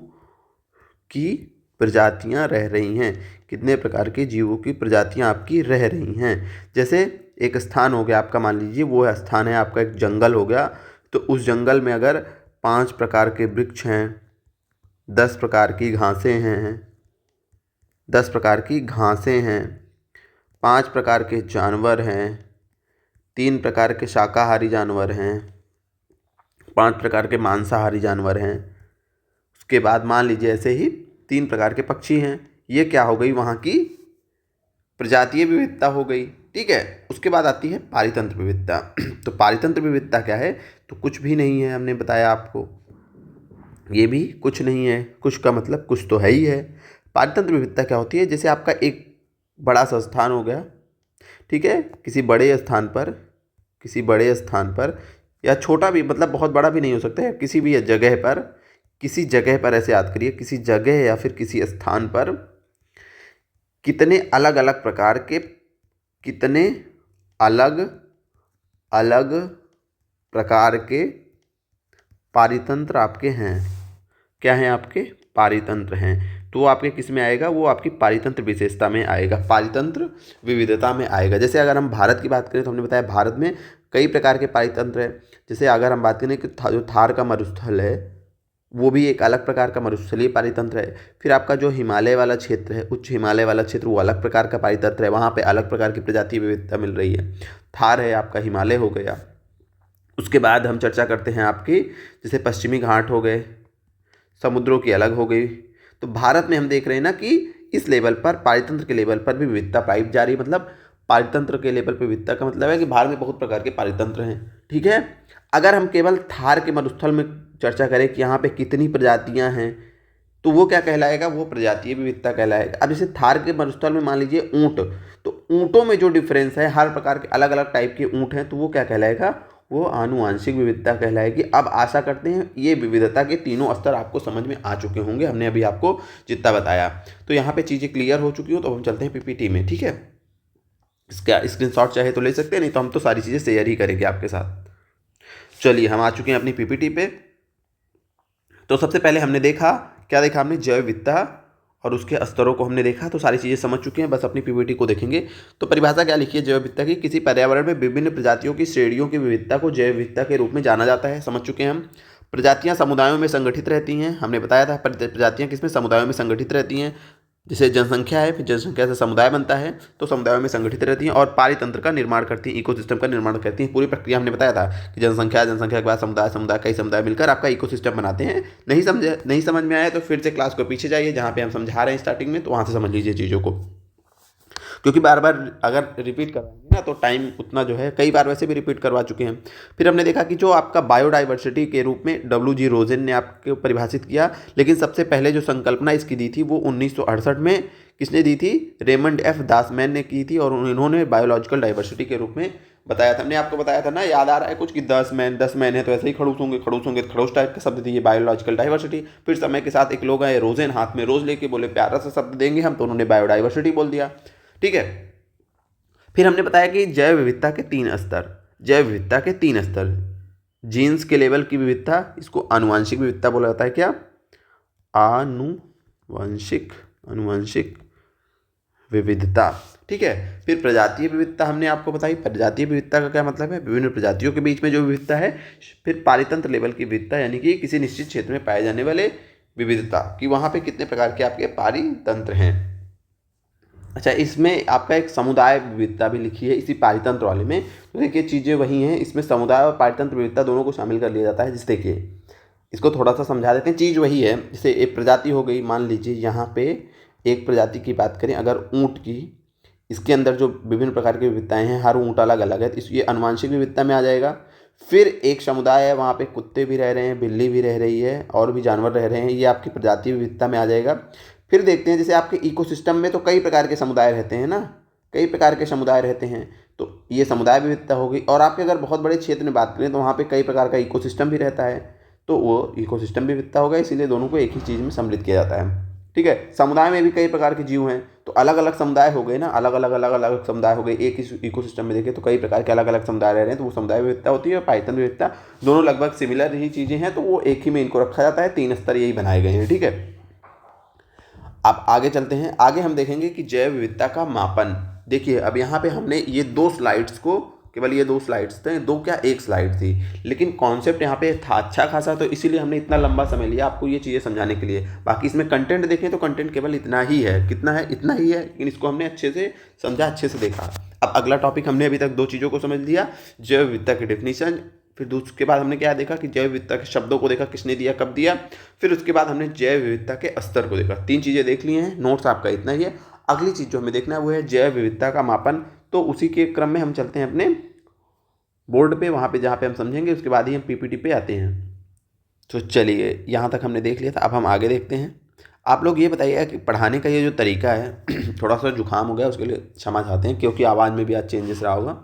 की प्रजातियां रह रही हैं, कितने प्रकार के जीवों की प्रजातियां आपकी रह रही हैं। जैसे एक स्थान हो गया आपका, मान लीजिए वो स्थान है आपका एक जंगल हो गया, तो उस जंगल में अगर 5 प्रकार के वृक्ष हैं, 10 प्रकार की घासें हैं, 10 प्रकार की घासें हैं, 5 प्रकार के जानवर हैं, 3 प्रकार के शाकाहारी जानवर हैं, 5 प्रकार के मांसाहारी जानवर हैं, उसके बाद मान लीजिए ऐसे ही 3 प्रकार के पक्षी हैं। ये क्या हो गई, वहाँ की प्रजातीय विविधता हो गई। ठीक है। उसके बाद आती है पारितंत्र विविधता। तो पारितंत्र विविधता क्या है, तो कुछ भी नहीं है, हमने बताया आपको, ये भी कुछ नहीं है, कुछ का मतलब कुछ तो है ही है। पारितंत्र विविधता क्या होती है, जैसे आपका एक बड़ा सा स्थान हो गया, ठीक है, किसी बड़े स्थान पर, किसी बड़े स्थान पर, या छोटा भी, मतलब बहुत बड़ा भी नहीं हो सकता है, किसी भी जगह पर, किसी जगह पर, ऐसे याद करिए, किसी जगह या फिर किसी स्थान पर कितने अलग अलग प्रकार के, कितने अलग अलग प्रकार के पारितंत्र आपके हैं। क्या हैं आपके, पारितंत्र हैं। तो वो आपके किस में आएगा, वो आपकी पारितंत्र विशेषता में आएगा, पारितंत्र विविधता में आएगा। जैसे अगर हम भारत की बात करें तो हमने बताया भारत में कई प्रकार के पारितंत्र हैं। जैसे अगर हम बात करें कि जो थार का मरुस्थल है वो भी एक अलग प्रकार का मरुस्थलीय पारितंत्र है। फिर आपका जो हिमालय वाला क्षेत्र है, उच्च हिमालय वाला क्षेत्र, वो अलग प्रकार का पारितंत्र है, वहाँ पे अलग प्रकार की प्रजाति विविधता मिल रही है। थार है आपका, हिमालय हो गया। उसके बाद हम चर्चा करते हैं आपकी, जैसे पश्चिमी घाट हो गए, समुद्रों की अलग हो गई। तो भारत में हम देख रहे हैं ना कि इस लेवल पर, पारितंत्र के लेवल पर भी विविधता पाई जा रही है। मतलब पारितंत्र के लेवल पर विविधता का मतलब है कि भारत में बहुत प्रकार के पारितंत्र हैं। ठीक है। अगर हम केवल थार के मरुस्थल में चर्चा करें कि यहाँ पे कितनी प्रजातियाँ हैं, तो वो क्या कहलाएगा, वो प्रजातीय विविधता कहलाएगा। अब जैसे थार के मरुस्थल में मान लीजिए ऊँट, तो ऊँटों में जो डिफरेंस है, हर प्रकार के अलग अलग टाइप के ऊँट हैं, तो वो क्या कहलाएगा, वो आनुवांशिक विविधता कहलाएगी। अब आशा करते हैं ये विविधता के तीनों स्तर आपको समझ में आ चुके होंगे, हमने अभी आपको जितना बताया। तो यहाँ पे चीज़ें क्लियर हो चुकी हो, तो हम चलते हैं पीपीटी में। ठीक है। इसका स्क्रीनशॉट चाहे तो ले सकते हैं, नहीं तो हम तो सारी चीज़ें शेयर ही करेंगे आपके साथ। चलिए हम आ चुके हैं अपनी पीपीटी पे। तो सबसे पहले हमने देखा, क्या देखा हमने, जैव विविधता और उसके स्तरों को हमने देखा। तो सारी चीज़ें समझ चुके हैं, बस अपनी पीपीटी को देखेंगे। तो परिभाषा क्या लिखी है जैव विविधता की, किसी पर्यावरण में विभिन्न प्रजातियों की श्रेणियों की विविधता को जैव विविधता के रूप में जाना जाता है। समझ चुके हैं हम। प्रजातियां समुदायों में संगठित रहती हैं, हमने बताया था प्रजातियां किसमें, समुदायों में संगठित रहती हैं। जैसे जनसंख्या है, फिर जनसंख्या से समुदाय बनता है, तो समुदायों में संगठित रहती हैं और पारितंत्र का निर्माण करती हैं, इकोसिस्टम का निर्माण करती हैं। पूरी प्रक्रिया हमने बताया था कि जनसंख्या, जनसंख्या के बाद समुदाय, समुदाय, कई समुदाय मिलकर आपका इकोसिस्टम बनाते हैं। नहीं समझ में आया तो फिर से क्लास को पीछे जाइए, जहाँ पे हम समझा रहे हैं स्टार्टिंग में, तो वहाँ से समझ लीजिए चीज़ों को, क्योंकि बार बार अगर रिपीट करवाएंगे ना तो टाइम उतना जो है, कई बार वैसे भी रिपीट करवा चुके हैं। फिर हमने देखा कि जो आपका बायोडाइवर्सिटी के रूप में W.G. रोजेन ने आपको परिभाषित किया, लेकिन सबसे पहले जो संकल्पना इसकी दी थी वो 1968 में किसने दी थी, रेमंड एफ दासमैन ने की थी, और इन्होंने बायोलॉजिकल डाइवर्सिटी के रूप में बताया था। हमने आपको बताया था ना, याद आ रहा है कुछ, कि 10 मैन है तो ऐसे ही खड़ूस होंगे, खड़ूस टाइप का शब्द दिए, बायोलॉजिकल डाइवर्सिटी। फिर समय के साथ एक लोग आए, रोजेन, हाथ में रोज लेके बोले प्यारा सा शब्द देंगे हम, तो उन्होंने बायोडाइवर्सिटी बोल दिया। ठीक है। फिर हमने बताया कि जैव विविधता के 3 स्तर, जैव विविधता के 3 स्तर, जीन्स के लेवल की विविधता, इसको आनुवांशिक विविधता बोला जाता है। क्या, आनुवांशिक विविधता। ठीक है। फिर प्रजातीय विविधता हमने आपको बताई, प्रजातीय विविधता का क्या मतलब है, विभिन्न प्रजातियों के बीच में जो विविधता है। फिर पारितंत्र लेवल की विविधता, यानी कि किसी निश्चित क्षेत्र में पाए जाने वाले विविधता, कि वहाँ पे कितने प्रकार के आपके पारितंत्र हैं। अच्छा, इसमें आपका एक समुदाय विविधता भी लिखी है इसी पारितंत्र वाले में। तो देखिए चीज़ें वही हैं, इसमें समुदाय और पारितंत्र विविधता दोनों को शामिल कर लिया जाता है। जिससे कि इसको थोड़ा सा समझा देते हैं। चीज़ वही है, जैसे एक प्रजाति हो गई, मान लीजिए यहाँ पे एक प्रजाति की बात करें अगर ऊँट की, इसके अंदर जो विभिन्न प्रकार की विविधताएं हैं, हर ऊँट अलग अलग है, तो ये आनुवंशिक विविधता में आ जाएगा। फिर एक समुदाय है, वहाँ पे कुत्ते भी रह रहे हैं, बिल्ली भी रह रही है और भी जानवर रह रहे हैं, ये आपकी प्रजाति विविधता में आ जाएगा। फिर देखते हैं जैसे आपके इकोसिस्टम में तो कई प्रकार के समुदाय रहते हैं ना, कई प्रकार के समुदाय रहते हैं, तो ये समुदाय विविधता हो गई। और आपके अगर बहुत बड़े क्षेत्र में बात करें तो वहाँ पे कई प्रकार का इकोसिस्टम भी रहता है, तो वो इकोसिस्टम भी विविधता होगा। इसीलिए दोनों को एक ही चीज़ में सम्मिलित किया जाता है। ठीक है, समुदाय में भी कई प्रकार के जीव हैं, तो अलग अलग समुदाय हो गए ना, अलग अलग समुदाय हो गए। एक ही इकोसिस्टम में देखें तो कई प्रकार के अलग अलग समुदाय रह रहे हैं, तो वो समुदाय विविधता होती है। और पाइथन विविधता, दोनों लगभग सिमिलर ही चीज़ें हैं, तो वो एक ही में इनको रखा जाता है। 3 स्तर यही बनाए गए हैं। ठीक है, अब आगे चलते हैं। आगे हम देखेंगे कि जैव विविधता का मापन। देखिए अब यहाँ पे हमने ये 2 स्लाइड्स को, केवल ये 2 स्लाइड्स थे, 2 क्या 1 स्लाइड थी, लेकिन कॉन्सेप्ट यहाँ पे था अच्छा खासा, तो इसीलिए हमने इतना लंबा समय लिया आपको ये चीज़ें समझाने के लिए। बाकी इसमें कंटेंट देखें तो कंटेंट केवल इतना ही है। कितना है? इतना ही है, लेकिन इसको हमने अच्छे से समझा, अच्छे से देखा। अब अगला टॉपिक, हमने अभी तक 2 चीज़ों को समझ लिया, जैव विविधता की डेफिनेशन, फिर उसके बाद हमने क्या देखा कि जैव विविधता के शब्दों को देखा, किसने दिया, कब दिया, फिर उसके बाद हमने जैव विविधता के स्तर को देखा। 3 चीज़ें देख ली हैं, नोट्स आपका इतना ही है। अगली चीज़ जो हमें देखना है वो है जैव विविधता का मापन। तो उसी के क्रम में हम चलते हैं अपने बोर्ड पे, वहाँ पे जहाँ पे हम समझेंगे, उसके बाद ही हम पीपीटी पे आते हैं। तो चलिए, यहाँ तक हमने देख लिया था, अब हम आगे देखते हैं। आप लोग ये बताइएगा कि पढ़ाने का ये जो तरीका है थोड़ा सा जुकाम हो गया, उसके लिए क्षमा चाहते हैं, क्योंकि आवाज़ में भी आज चेंजेस रहा होगा।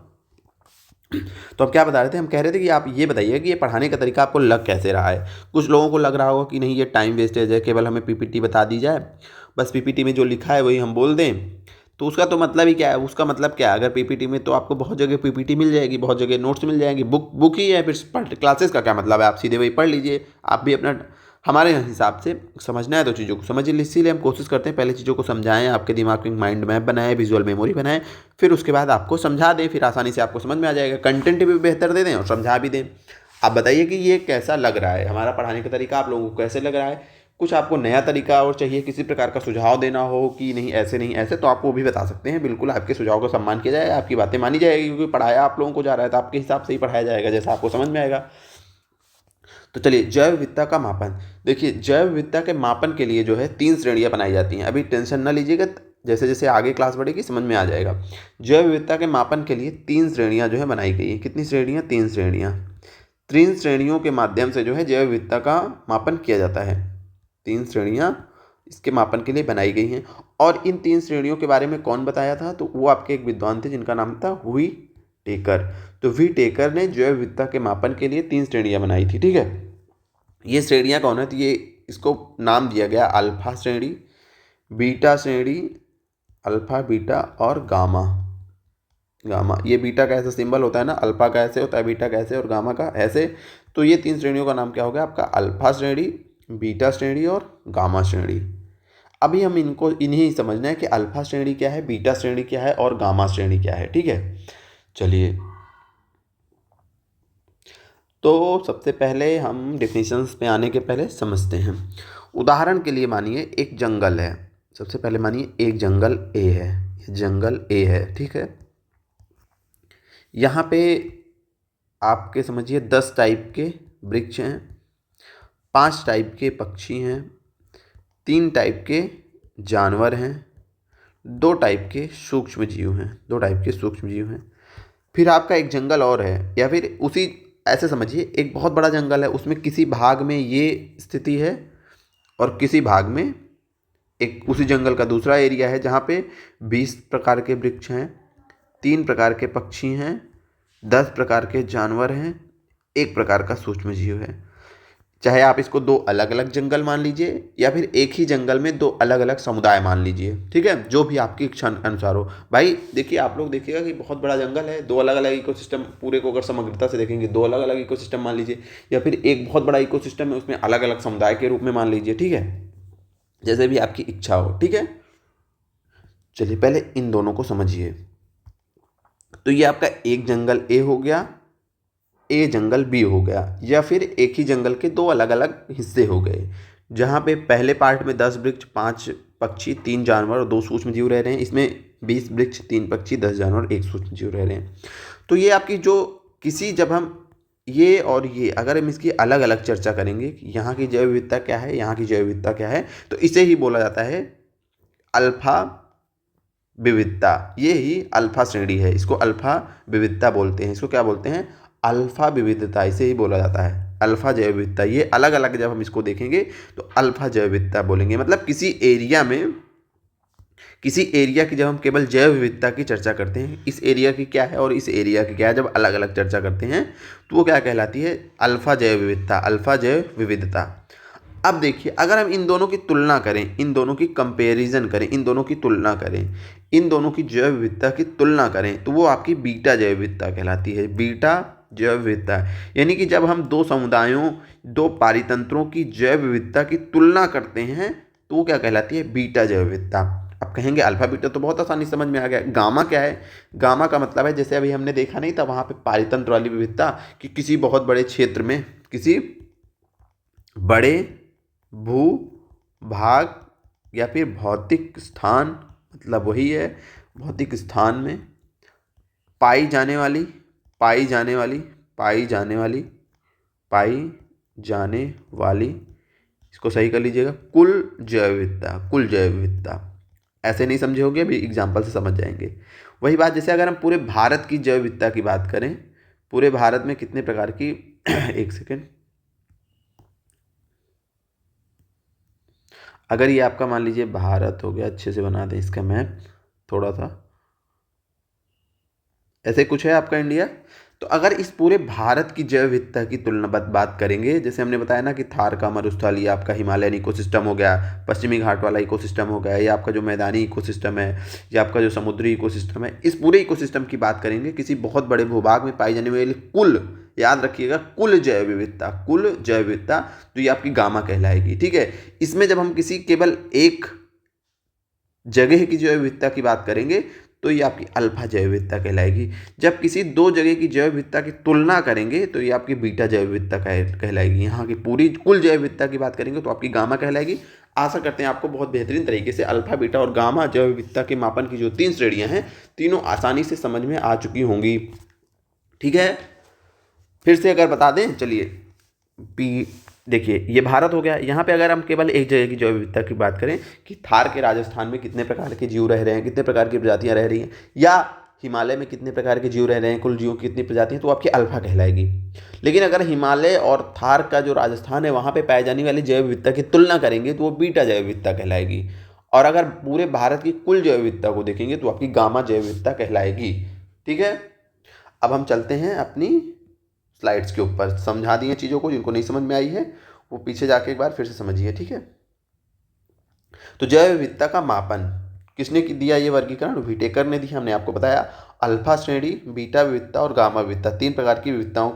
तो अब क्या बता रहे थे, हम कह रहे थे कि आप ये बताइए कि ये पढ़ाने का तरीका आपको लग कैसे रहा है। कुछ लोगों को लग रहा होगा कि नहीं ये टाइम वेस्टेज है, केवल हमें पीपीटी बता दी जाए, बस पीपीटी में जो लिखा है वही हम बोल दें, तो उसका तो मतलब ही क्या है, उसका मतलब क्या है। अगर पीपीटी में, तो आपको बहुत जगह पीपीटी मिल जाएगी, बहुत जगह नोट्स मिल जाएंगी, बुक ही है, फिर क्लासेस का क्या मतलब है। आप सीधे वही पढ़ लीजिए। आप भी अपना, हमारे हिसाब से समझना है तो चीज़ों को समझ लीजिए। इसीलिए हम कोशिश करते हैं पहले चीज़ों को समझाएं, आपके दिमाग में माइंड मैप बनाएं, विजुअल मेमोरी बनाएं, फिर उसके बाद आपको समझा दें, फिर आसानी से आपको समझ में आ जाएगा। कंटेंट भी बेहतर दे दें और समझा भी दें। आप बताइए कि ये कैसा लग रहा है, हमारा पढ़ाने का तरीका आप लोगों को कैसे लग रहा है। कुछ आपको नया तरीका और चाहिए, किसी प्रकार का सुझाव देना हो कि नहीं ऐसे नहीं ऐसे, तो आप वो भी बता सकते हैं। बिल्कुल आपके सुझाव का सम्मान किया जाएगा, आपकी बातें मानी जाएगी, क्योंकि पढ़ाया आप लोगों को जा रहा है तो आपके हिसाब से ही पढ़ाया जाएगा, जैसा आपको समझ में आएगा। तो चलिए, जैव विविधता का मापन। देखिए, जैव विविधता के मापन के लिए जो है 3 श्रेणियां बनाई जाती हैं। अभी टेंशन ना लीजिएगा, जैसे जैसे आगे क्लास बढ़ेगी समझ में आ जाएगा। जैव विविधता के मापन के लिए 3 श्रेणियां जो है बनाई गई हैं। कितनी श्रेणियां? 3 श्रेणियां। 3 श्रेणियों के माध्यम से जो है जैव विविधता का मापन किया जाता है। 3 श्रेणियां इसके मापन के लिए बनाई गई हैं। और इन 3 श्रेणियों के बारे में कौन बताया था? तो वो आपके एक विद्वान थे जिनका नाम था हुई टेकर। तो वी टेकर ने जैव विविधता के मापन के लिए 3 श्रेणियां बनाई थी। ठीक है, ये श्रेणियां कौन है? तो ये, इसको नाम दिया गया अल्फा श्रेणी, बीटा श्रेणी, अल्फा, बीटा और गामा। गामा, ये बीटा का ऐसा सिंबल होता है ना, अल्फा का ऐसे होता है, बीटा का ऐसे और गामा का ऐसे। तो ये 3 श्रेणियों का नाम क्या हो गया आपका? अल्फा श्रेणी, बीटा श्रेणी और गामा श्रेणी। अभी हम इनको इन्हीं समझना है कि अल्फा श्रेणी क्या है, बीटा श्रेणी क्या है और गामा श्रेणी क्या है। ठीक है, चलिए, तो सबसे पहले हम डेफिनेशंस पे आने के पहले समझते हैं। उदाहरण के लिए मानिए एक जंगल है। सबसे पहले मानिए एक जंगल ए है, जंगल ए है। ठीक है, यहाँ पे आपके समझिए 10 टाइप के वृक्ष हैं, 5 टाइप के पक्षी हैं, 3 टाइप के जानवर हैं, 2 टाइप के सूक्ष्म जीव हैं, 2 टाइप के सूक्ष्म जीव हैं। फिर आपका एक जंगल और है, या फिर उसी, ऐसे समझिए एक बहुत बड़ा जंगल है, उसमें किसी भाग में ये स्थिति है और किसी भाग में एक उसी जंगल का दूसरा एरिया है जहाँ पे 20 प्रकार के वृक्ष हैं, 3 प्रकार के पक्षी हैं, 10 प्रकार के जानवर हैं, 1 प्रकार का सूक्ष्म जीव है। चाहे आप इसको 2 अलग अलग जंगल मान लीजिए, या फिर एक ही जंगल में 2 अलग अलग समुदाय मान लीजिए। ठीक है, जो भी आपकी इच्छा अनुसार हो। भाई देखिए, आप लोग देखिएगा कि बहुत बड़ा जंगल है, 2 अलग अलग इकोसिस्टम, पूरे को अगर समग्रता से देखेंगे 2 अलग अलग इकोसिस्टम मान लीजिए, या फिर एक बहुत बड़ा इकोसिस्टम है उसमें अलग अलग समुदाय के रूप में मान लीजिए। ठीक है, जैसे भी आपकी इच्छा हो। ठीक है, चलिए पहले इन दोनों को समझिए। तो ये आपका एक जंगल ए हो गया, ए जंगल बी हो गया, या फिर एक ही जंगल के 2 अलग अलग हिस्से हो गए, जहाँ पे पहले पार्ट में 10 वृक्ष, 5 पक्षी, 3 जानवर और 2 सूक्ष्म जीव रह रहे हैं। इसमें 20 वृक्ष, 3 पक्षी, 10 जानवर, 1 सूक्ष्म जीव रह रहे हैं। तो ये आपकी जो किसी जब हम ये और ये अगर हम इसकी अलग अलग चर्चा करेंगे कि यहाँ की जैव विविधता क्या है, यहाँ की जैव विविधता क्या है, तो इसे ही बोला जाता है अल्फा विविधता। ये ही अल्फा श्रेणी है, इसको अल्फा विविधता बोलते हैं। इसको क्या बोलते हैं? अल्फा विविधता, इसे ही बोला जाता है अल्फा जैव विविधता। ये अलग अलग जब हम इसको देखेंगे तो अल्फा जैव विविधता बोलेंगे। मतलब किसी एरिया की जब हम केवल जैव विविधता की चर्चा करते हैं, इस एरिया की क्या है और इस एरिया की क्या है, जब अलग अलग चर्चा करते हैं तो वो क्या कहलाती है? अल्फा जैव विविधता, अल्फा जैव विविधता। अब देखिए, अगर हम इन दोनों की तुलना करें, इन दोनों की कंपैरिजन करें, इन दोनों की तुलना करें, इन दोनों की जैव विविधता की तुलना करें, तो वो आपकी बीटा जैव विविधता कहलाती है। बीटा जैव विविधता, यानी कि जब हम दो समुदायों, दो पारितंत्रों की जैव विविधता की तुलना करते हैं तो वो क्या कहलाती है? बीटा जैव विविधता। अब कहेंगे अल्फा बीटा तो बहुत आसानी से समझ में आ गया। गामा क्या है? गामा का मतलब है, जैसे अभी हमने देखा नहीं था वहाँ पे पारितंत्र वाली विविधता, कि किसी बहुत बड़े क्षेत्र में, किसी बड़े भू भाग या फिर भौतिक स्थान, मतलब वही है भौतिक स्थान में पाई जाने वाली पाई जाने वाली पाई जाने वाली पाई जाने वाली, इसको सही कर लीजिएगा, कुल जैव विविधता, कुल जैव विविधता। ऐसे नहीं समझे होगे, अभी एग्जाम्पल से समझ जाएंगे। वही बात, जैसे अगर हम पूरे भारत की जैव विविधता की बात करें, पूरे भारत में कितने प्रकार की एक सेकेंड, अगर ये आपका मान लीजिए भारत हो गया, अच्छे से बना दें इसका मैप थोड़ा सा, ऐसे कुछ है आपका इंडिया। तो अगर इस पूरे भारत की जैव विविधता की तुलना बात करेंगे, जैसे हमने बताया ना कि थार का मरुस्थल, ये आपका हिमालयन इकोसिस्टम हो गया, पश्चिमी घाट वाला इकोसिस्टम हो गया, ये आपका जो मैदानी इकोसिस्टम है, ये आपका जो समुद्री इकोसिस्टम है, इस पूरे इकोसिस्टम की बात करेंगे, किसी बहुत बड़े भूभाग में पाई जाने वाली कुल, याद रखिएगा, कुल जैव विविधता, कुल जैव विविधता, तो ये आपकी गामा कहलाएगी। ठीक है, इसमें जब हम किसी केवल एक जगह की जैव विविधता की बात करेंगे तो ये आपकी अल्फा जैव विविधता कहलाएगी। जब किसी दो जगह की जैव विविधता की तुलना करेंगे तो ये आपकी बीटा जैव विविधता कहलाएगी। यहाँ की पूरी कुल जैव विविधता की बात करेंगे तो आपकी गामा कहलाएगी। आशा करते हैं आपको बहुत बेहतरीन तरीके से अल्फा, बीटा और गामा जैव विविधता के मापन की जो 3 श्रेणियाँ हैं, तीनों आसानी से समझ में आ चुकी होंगी। ठीक है, फिर से अगर बता दें, चलिए देखिए, ये भारत हो गया। यहाँ पे अगर हम केवल एक जगह की जैव विविधता की बात करें कि थार के राजस्थान में कितने प्रकार के जीव रह रहे हैं, कितने प्रकार की प्रजातियाँ रह रही हैं, या हिमालय में कितने प्रकार के जीव रह रहे हैं, कुल जीवों की कितनी प्रजातियाँ, तो आपकी अल्फा कहलाएगी। लेकिन अगर हिमालय और थार का जो राजस्थान है वहाँ पर पाए जाने वाली जैव विविधता की तुलना करेंगे तो वो बीटा जैव विविधता कहलाएगी। और अगर पूरे भारत की कुल जैव विविधता को देखेंगे तो आपकी गामा जैव विविधता कहलाएगी। ठीक है, अब हम चलते हैं अपनी स्लाइड्स के ऊपर। समझा दिए चीज़ों को, जिनको नहीं समझ में आई है वो पीछे जाके एक बार फिर से समझिए। ठीक है, तो जैव विविधता का मापन किसने दिया? ये वर्गीकरण व्हिटेकर ने दिया। हमने आपको बताया अल्फा श्रेणी, बीटा विविधता और गामा विविधता, 3 प्रकार की विविधताओं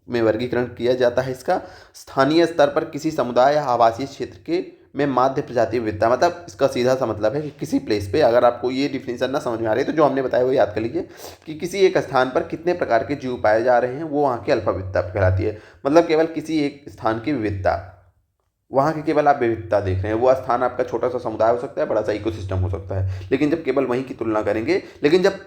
में वर्गीकरण किया जाता है इसका। स्थानीय स्तर पर किसी समुदाय या आवासीय क्षेत्र के में माध्य प्रजाति विविधता, मतलब इसका सीधा सा मतलब है कि किसी प्लेस पे, अगर आपको ये डिफिनेशन ना समझ में आ रही है तो जो हमने बताया वो याद कर लीजिए कि किसी एक स्थान पर कितने प्रकार के जीव पाए जा रहे हैं, वो वहाँ की अल्फा विविधता कहलाती है। मतलब केवल किसी एक स्थान की विविधता, वहाँ की केवल आप विविधता देख रहे हैं। वो स्थान आपका छोटा सा समुदाय हो सकता है, बड़ा सा इकोसिस्टम हो सकता है, लेकिन जब केवल वहीं की तुलना करेंगे, लेकिन जब,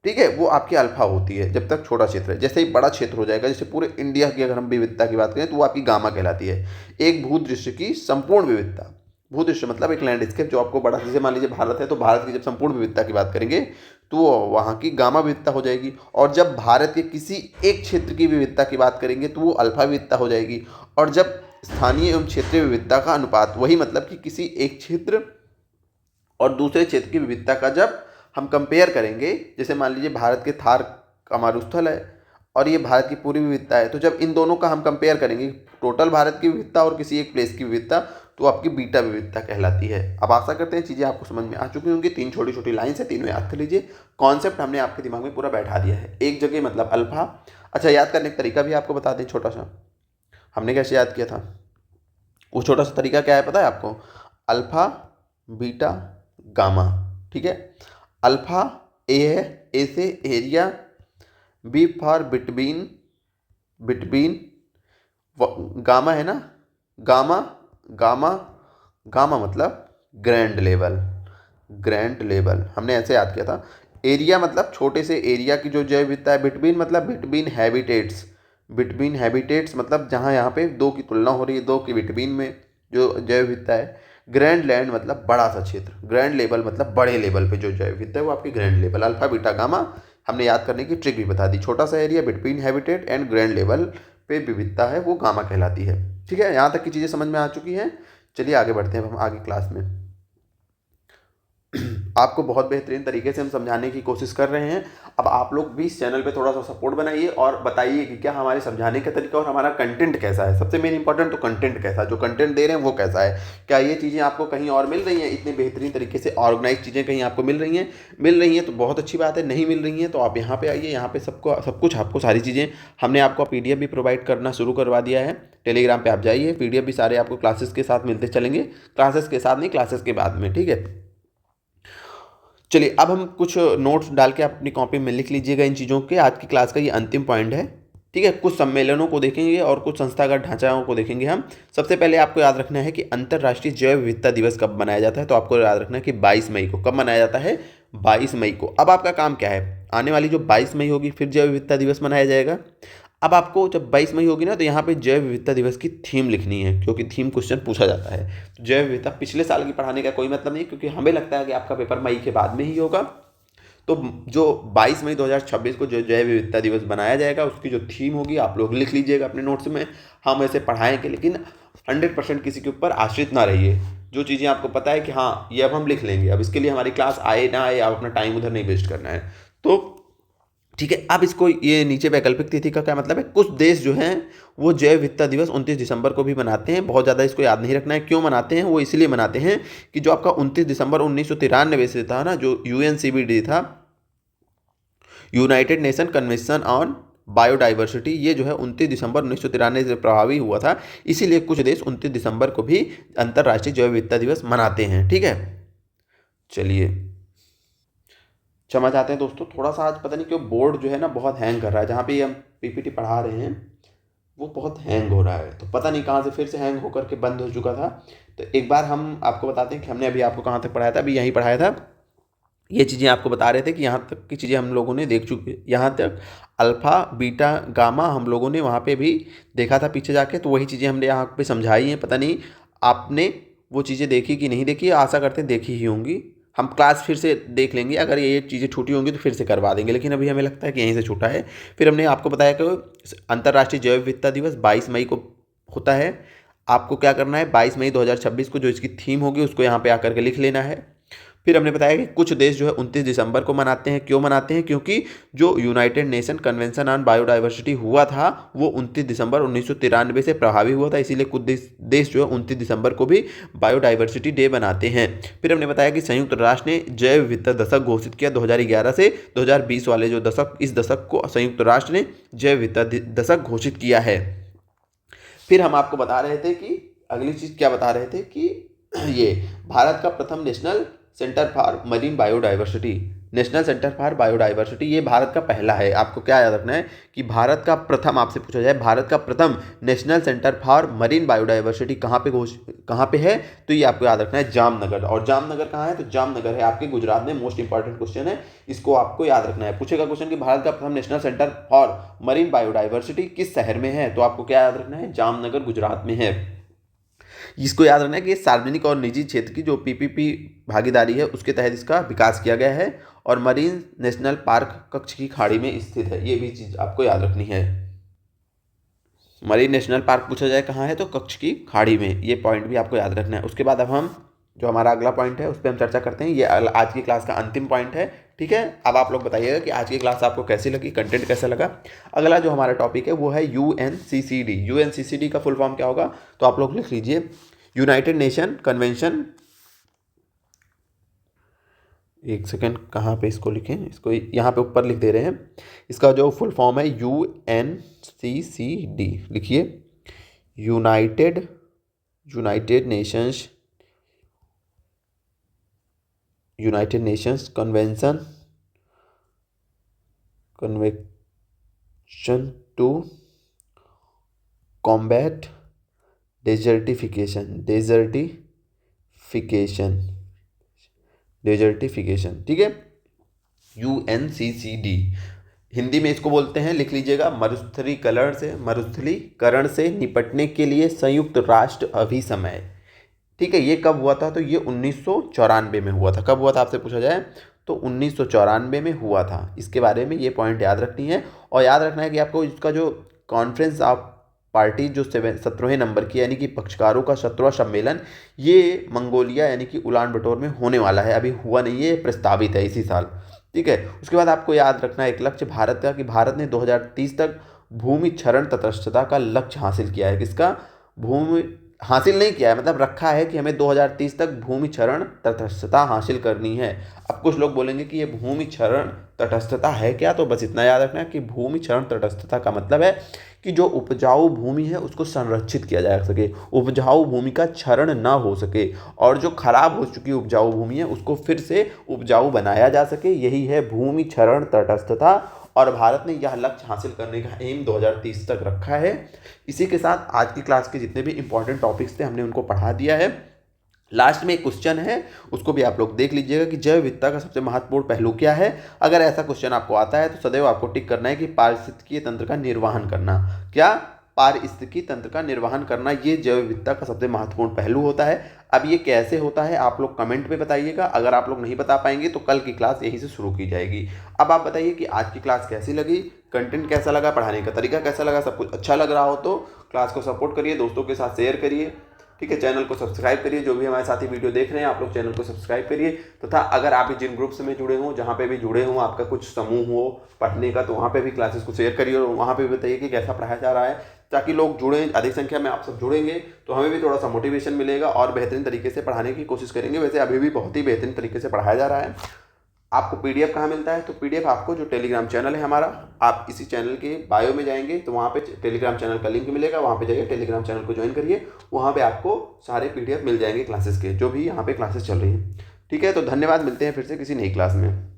ठीक है, वो आपकी अल्फा होती है जब तक छोटा क्षेत्र है। जैसे ही बड़ा क्षेत्र हो जाएगा, जैसे पूरे इंडिया की अगर हम विविधता की बात करें तो वो आपकी गामा कहलाती है। एक भूदृश्य की संपूर्ण विविधता, भूदृश्य मतलब एक लैंडस्केप जो आपको बड़ा, जैसे मान लीजिए भारत है तो भारत की जब संपूर्ण विविधता की बात करेंगे तो वहाँ की गामा विविधता हो जाएगी। और जब भारत के किसी एक क्षेत्र की विविधता की बात करेंगे तो वो अल्फा विविधता हो जाएगी। और जब स्थानीय एवं क्षेत्रीय विविधता का अनुपात, वही मतलब कि किसी एक क्षेत्र और दूसरे क्षेत्र की विविधता का जब हम कंपेयर करेंगे, जैसे मान लीजिए भारत के थार का मरुस्थल है और ये भारत की पूरी विविधता है, तो जब इन दोनों का हम कंपेयर करेंगे, टोटल भारत की विविधता और किसी एक प्लेस की विविधता, तो आपकी बीटा विविधता कहलाती है। अब आशा करते हैं चीज़ें आपको समझ में आ चुकी होंगी। 3 छोटी छोटी लाइन्स है, तीनों याद कर लीजिए। कॉन्सेप्ट हमने आपके दिमाग में पूरा बैठा दिया है। एक जगह मतलब अल्फा। अच्छा, याद करने का तरीका भी आपको बता दें छोटा सा, हमने कैसे याद किया था, वो छोटा सा तरीका क्या है पता है आपको? Alpha, beta, gamma. ठीक है, अल्फा ए है, ए से area, B for between, between, gamma है ना, गामा, गामा, गामा मतलब ग्रैंड लेवल, ग्रैंड लेवल हमने ऐसे याद किया था। एरिया मतलब छोटे से एरिया की जो जैव विविधता है। बिटवीन मतलब बिटवीन हैबिटेट्स, बिटवीन हैबिटेट्स मतलब जहाँ यहाँ पे दो की तुलना हो रही है, दो के बिटवीन में जो जैव विविधता है। ग्रैंड लैंड मतलब बड़ा सा क्षेत्र। ग्रैंड लेवल मतलब बड़े लेवल पे जो जैव विविधता है वो आपकी grand level. Alpha beta gamma हमने याद करने की ट्रिक भी बता दी। छोटा सा area between habitat and grand level पे विविधता है वो गामा कहलाती है। ठीक है, यहाँ तक की चीज़ें समझ में आ चुकी हैं। चलिए आगे बढ़ते हैं अब हम आगे क्लास में। आपको बहुत बेहतरीन तरीके से हम समझाने की कोशिश कर रहे हैं। अब आप लोग भी इस चैनल पे थोड़ा सा सपोर्ट बनाइए और बताइए कि क्या हमारे समझाने का तरीका और हमारा कंटेंट कैसा है। सबसे मेन इंपॉर्टेंट तो कंटेंट कैसा है, जो कंटेंट दे रहे हैं वो कैसा है। क्या ये चीज़ें आपको कहीं और मिल रही हैं, इतनी बेहतरीन तरीके से ऑर्गेनाइज चीज़ें कहीं आपको मिल रही हैं? मिल रही हैं तो बहुत अच्छी बात है। नहीं मिल रही हैं तो आप यहाँ पे आइए, यहाँ पे सबको सब कुछ आपको सारी चीज़ें हमने आपको PDF भी प्रोवाइड करना शुरू करवा दिया है। टेलीग्राम पे आप जाइए, PDF भी सारे आपको क्लासेस के साथ मिलते चलेंगे। क्लासेस के साथ नहीं, क्लासेस के बाद में, ठीक है। चलिए अब हम कुछ नोट्स डाल के आप अपनी कॉपी में लिख लीजिएगा इन चीज़ों के। आज की क्लास का ये अंतिम पॉइंट है, ठीक है। कुछ सम्मेलनों को देखेंगे और कुछ संस्थागत ढांचाओं को देखेंगे हम। सबसे पहले आपको याद रखना है कि अंतर्राष्ट्रीय जैव विविधता दिवस कब मनाया जाता है। तो आपको याद रखना है कि 22 मई को। कब मनाया जाता है? 22 मई को। अब आपका काम क्या है, आने वाली जो 22 मई होगी फिर जैव विविधता दिवस मनाया जाएगा। अब आपको जब 22 मई होगी ना तो यहाँ पे जैव विविधता दिवस की थीम लिखनी है, क्योंकि थीम क्वेश्चन पूछा जाता है। तो जैव विविधता पिछले साल की पढ़ाने का कोई मतलब नहीं, क्योंकि हमें लगता है कि आपका पेपर मई के बाद में ही होगा। तो जो 22 मई 2026 को जो जैव विविधता दिवस बनाया जाएगा उसकी जो थीम होगी आप लोग लिख लीजिएगा अपने नोट्स में। हम ऐसे पढ़ाएंगे, लेकिन 100% किसी के ऊपर आश्रित ना रहिए। जो चीज़ें आपको पता है कि हाँ ये अब हम लिख लेंगे, अब इसके लिए हमारी क्लास आए ना आए, आप अपना टाइम उधर नहीं वेस्ट करना है। तो ठीक है, अब इसको ये नीचे वैकल्पिक तिथि का क्या मतलब है। कुछ देश जो हैं वो जैव विविधता दिवस 29 दिसंबर को भी मनाते हैं। बहुत ज़्यादा इसको याद नहीं रखना है। क्यों मनाते हैं? वो इसलिए मनाते हैं कि जो आपका 29 दिसंबर 1993 से था ना, जो UNCBD था, United nation convention on biodiversity, ये जो है 29 दिसंबर 1993 से प्रभावी हुआ था। इसीलिए कुछ देश 29 दिसंबर को भी अंतर्राष्ट्रीय जैव विविधता दिवस मनाते हैं, ठीक है। चलिए क्षमा चाहते हैं दोस्तों, थोड़ा सा आज पता नहीं क्यों बोर्ड जो है ना बहुत हैंग कर रहा है। जहाँ पे हम PPT पढ़ा रहे हैं वो बहुत हैंग हो रहा है, तो पता नहीं कहाँ से फिर से हैंग होकर के बंद हो चुका था। तो एक बार हम आपको बताते हैं कि हमने अभी आपको कहाँ तक पढ़ाया था। अभी यहीं पढ़ाया था। ये चीज़ें आपको बता रहे थे कि यहाँ तक की चीज़ें हम लोगों ने देख चुके, यहाँ तक अल्फ़ा बीटा गामा हम लोगों ने वहाँ पे भी देखा था पीछे जाके। तो वही चीज़ें हमने यहाँ पे समझाई हैं। पता नहीं आपने वो चीज़ें देखी कि नहीं देखी, आशा करते हैं देखी ही होंगी। हम क्लास फिर से देख लेंगे, अगर ये चीज़ें छूटी होंगी तो फिर से करवा देंगे, लेकिन अभी हमें लगता है कि यहीं से छूटा है। फिर हमने आपको बताया कि अंतर्राष्ट्रीय जैव विविधता दिवस 22 मई को होता है। आपको क्या करना है, 22 मई 2026 को जो इसकी थीम होगी उसको यहाँ पे आकर के लिख लेना है। फिर हमने बताया कि कुछ देश जो है 29 दिसंबर को मनाते हैं। क्यों मनाते हैं? क्योंकि जो United nation convention on biodiversity हुआ था वो 29 दिसंबर 1993 से प्रभावी हुआ था। इसीलिए कुछ देश जो है 29 दिसंबर को भी बायोडाइवर्सिटी डे बनाते हैं। फिर हमने बताया कि संयुक्त राष्ट्र ने जैव विविधता दशक घोषित किया 2011 से 2020 वाले जो दशक, इस दशक को संयुक्त राष्ट्र ने जैव विविधता दशक घोषित किया है। फिर हम आपको बता रहे थे कि अगली चीज़ क्या बता रहे थे कि ये भारत का प्रथम national centre for marine biodiversity, national centre for biodiversity ये भारत का पहला है। आपको क्या याद रखना है कि भारत का प्रथम, आपसे पूछा जाए भारत का प्रथम national centre for marine biodiversity कहाँ पे है, तो ये आपको याद रखना है जामनगर। और जामनगर कहाँ है? तो जामनगर है आपके गुजरात में। मोस्ट इंपॉर्टेंट क्वेश्चन है, इसको आपको याद रखना है। पूछेगा क्वेश्चन कि भारत का प्रथम national centre for marine biodiversity किस शहर में है, तो आपको क्या याद रखना है? जामनगर गुजरात में है। इसको याद रखना है कि सार्वजनिक और निजी क्षेत्र की जो PPP भागीदारी है उसके तहत इसका विकास किया गया है और मरीन नेशनल पार्क कच्छ की खाड़ी में स्थित है। ये भी चीज़ आपको याद रखनी है। मरीन नेशनल पार्क पूछा जाए कहाँ है, तो कच्छ की खाड़ी में। ये पॉइंट भी आपको याद रखना है। उसके बाद अब हम जो हमारा अगला पॉइंट है उस पर हम चर्चा करते हैं। ये आज की क्लास का अंतिम पॉइंट है, ठीक है। अब आप लोग बताइएगा कि आज की क्लास आपको कैसी लगी, कंटेंट कैसा लगा। अगला जो हमारा टॉपिक है वो है UNCCD। UNCCD का फुल फॉर्म क्या होगा, तो आप लोग लिख लीजिए यूनाइटेड नेशन कन्वेंशन। एक सेकेंड, कहाँ पे इसको लिखें, इसको यहाँ पे ऊपर लिख दे रहे हैं। इसका जो फुल फॉर्म है UNCCD लिखिए, united united nations united nations convention convention to combat desertification desertification, ठीक है, UNCCD। हिंदी में इसको बोलते हैं, लिख लीजिएगा, मरुस्थलीकरण से निपटने के लिए संयुक्त राष्ट्र अभिसमय। ठीक है, ये कब हुआ था? तो ये 1994 में हुआ था। कब हुआ था आपसे पूछा जाए तो 1994 में हुआ था। इसके बारे में ये पॉइंट याद रखनी है, और याद रखना है कि आपको इसका जो कॉन्फ्रेंस ऑफ पार्टी जो 17वें नंबर की यानी कि पक्षकारों का 17वां सम्मेलन, ये मंगोलिया यानी कि उलान बटोर में होने वाला है। अभी हुआ नहीं है, प्रस्तावित है इसी साल। ठीक है, उसके बाद आपको याद रखना है एक लक्ष्य भारत का, कि भारत ने 2030 तक भूमि क्षरण तटस्थता का लक्ष्य हासिल किया है। किसका? भूमि हासिल नहीं किया है, मतलब रखा है कि हमें 2030 तक भूमि क्षरण तटस्थता हासिल करनी है। अब कुछ लोग बोलेंगे कि ये भूमि क्षरण तटस्थता है क्या? तो बस इतना याद रखना है कि भूमि क्षरण तटस्थता का मतलब है कि जो उपजाऊ भूमि है उसको संरक्षित किया जा सके, उपजाऊ भूमि का क्षरण ना हो सके, और जो खराब हो चुकी उपजाऊ भूमि है उसको फिर से उपजाऊ बनाया जा सके। यही है भूमि क्षरण तटस्थता, और भारत ने यह लक्ष्य हासिल करने का एम 2030 तक रखा है। इसी के साथ आज की क्लास के जितने भी इंपॉर्टेंट टॉपिक्स थे हमने उनको पढ़ा दिया है। लास्ट में एक क्वेश्चन है, उसको भी आप लोग देख लीजिएगा कि जैव विविधता का सबसे महत्वपूर्ण पहलू क्या है। अगर ऐसा क्वेश्चन आपको आता है तो सदैव आपको टिक करना है कि पारिस्थितिकीय तंत्र का निर्वहन करना। क्या? पारिस्थितिकी तंत्र का निर्वहन करना, ये जैव विविधता का सबसे महत्वपूर्ण पहलू होता है। अब ये कैसे होता है आप लोग कमेंट में बताइएगा। अगर आप लोग नहीं बता पाएंगे तो कल की क्लास यहीं से शुरू की जाएगी। अब आप बताइए कि आज की क्लास कैसी लगी, कंटेंट कैसा लगा, पढ़ाने का तरीका कैसा लगा। सब कुछ अच्छा लग रहा हो तो क्लास को सपोर्ट करिए, दोस्तों के साथ शेयर करिए। ठीक है, चैनल को सब्सक्राइब करिए। जो भी हमारे साथी वीडियो देख रहे हैं आप लोग चैनल को सब्सक्राइब करिए, तथा अगर आप जिन ग्रुप्स में जुड़े हों, जहाँ पे भी जुड़े हों, आपका कुछ समूह हो पढ़ने का, तो वहाँ पे भी क्लासेस को शेयर करिए, और वहाँ पे भी बताइए कि कैसा पढ़ाया जा रहा है, ताकि लोग जुड़ें। अधिक संख्या में आप सब जुड़ेंगे तो हमें भी थोड़ा सा मोटिवेशन मिलेगा और बेहतरीन तरीके से पढ़ाने की कोशिश करेंगे। वैसे अभी भी बहुत ही बेहतरीन तरीके से पढ़ाया जा रहा है। आपको PDF कहाँ मिलता है? तो PDF आपको जो टेलीग्राम चैनल है हमारा, आप इसी चैनल के बायो में जाएंगे तो वहाँ पे टेलीग्राम चैनल का लिंक मिलेगा, वहाँ पे जाइए टेलीग्राम चैनल को ज्वाइन करिए। वहाँ पे आपको सारे PDF मिल जाएंगे क्लासेस के, जो भी यहाँ पे क्लासेस चल रही हैं। ठीक है, तो धन्यवाद, मिलते हैं फिर से किसी नई क्लास में।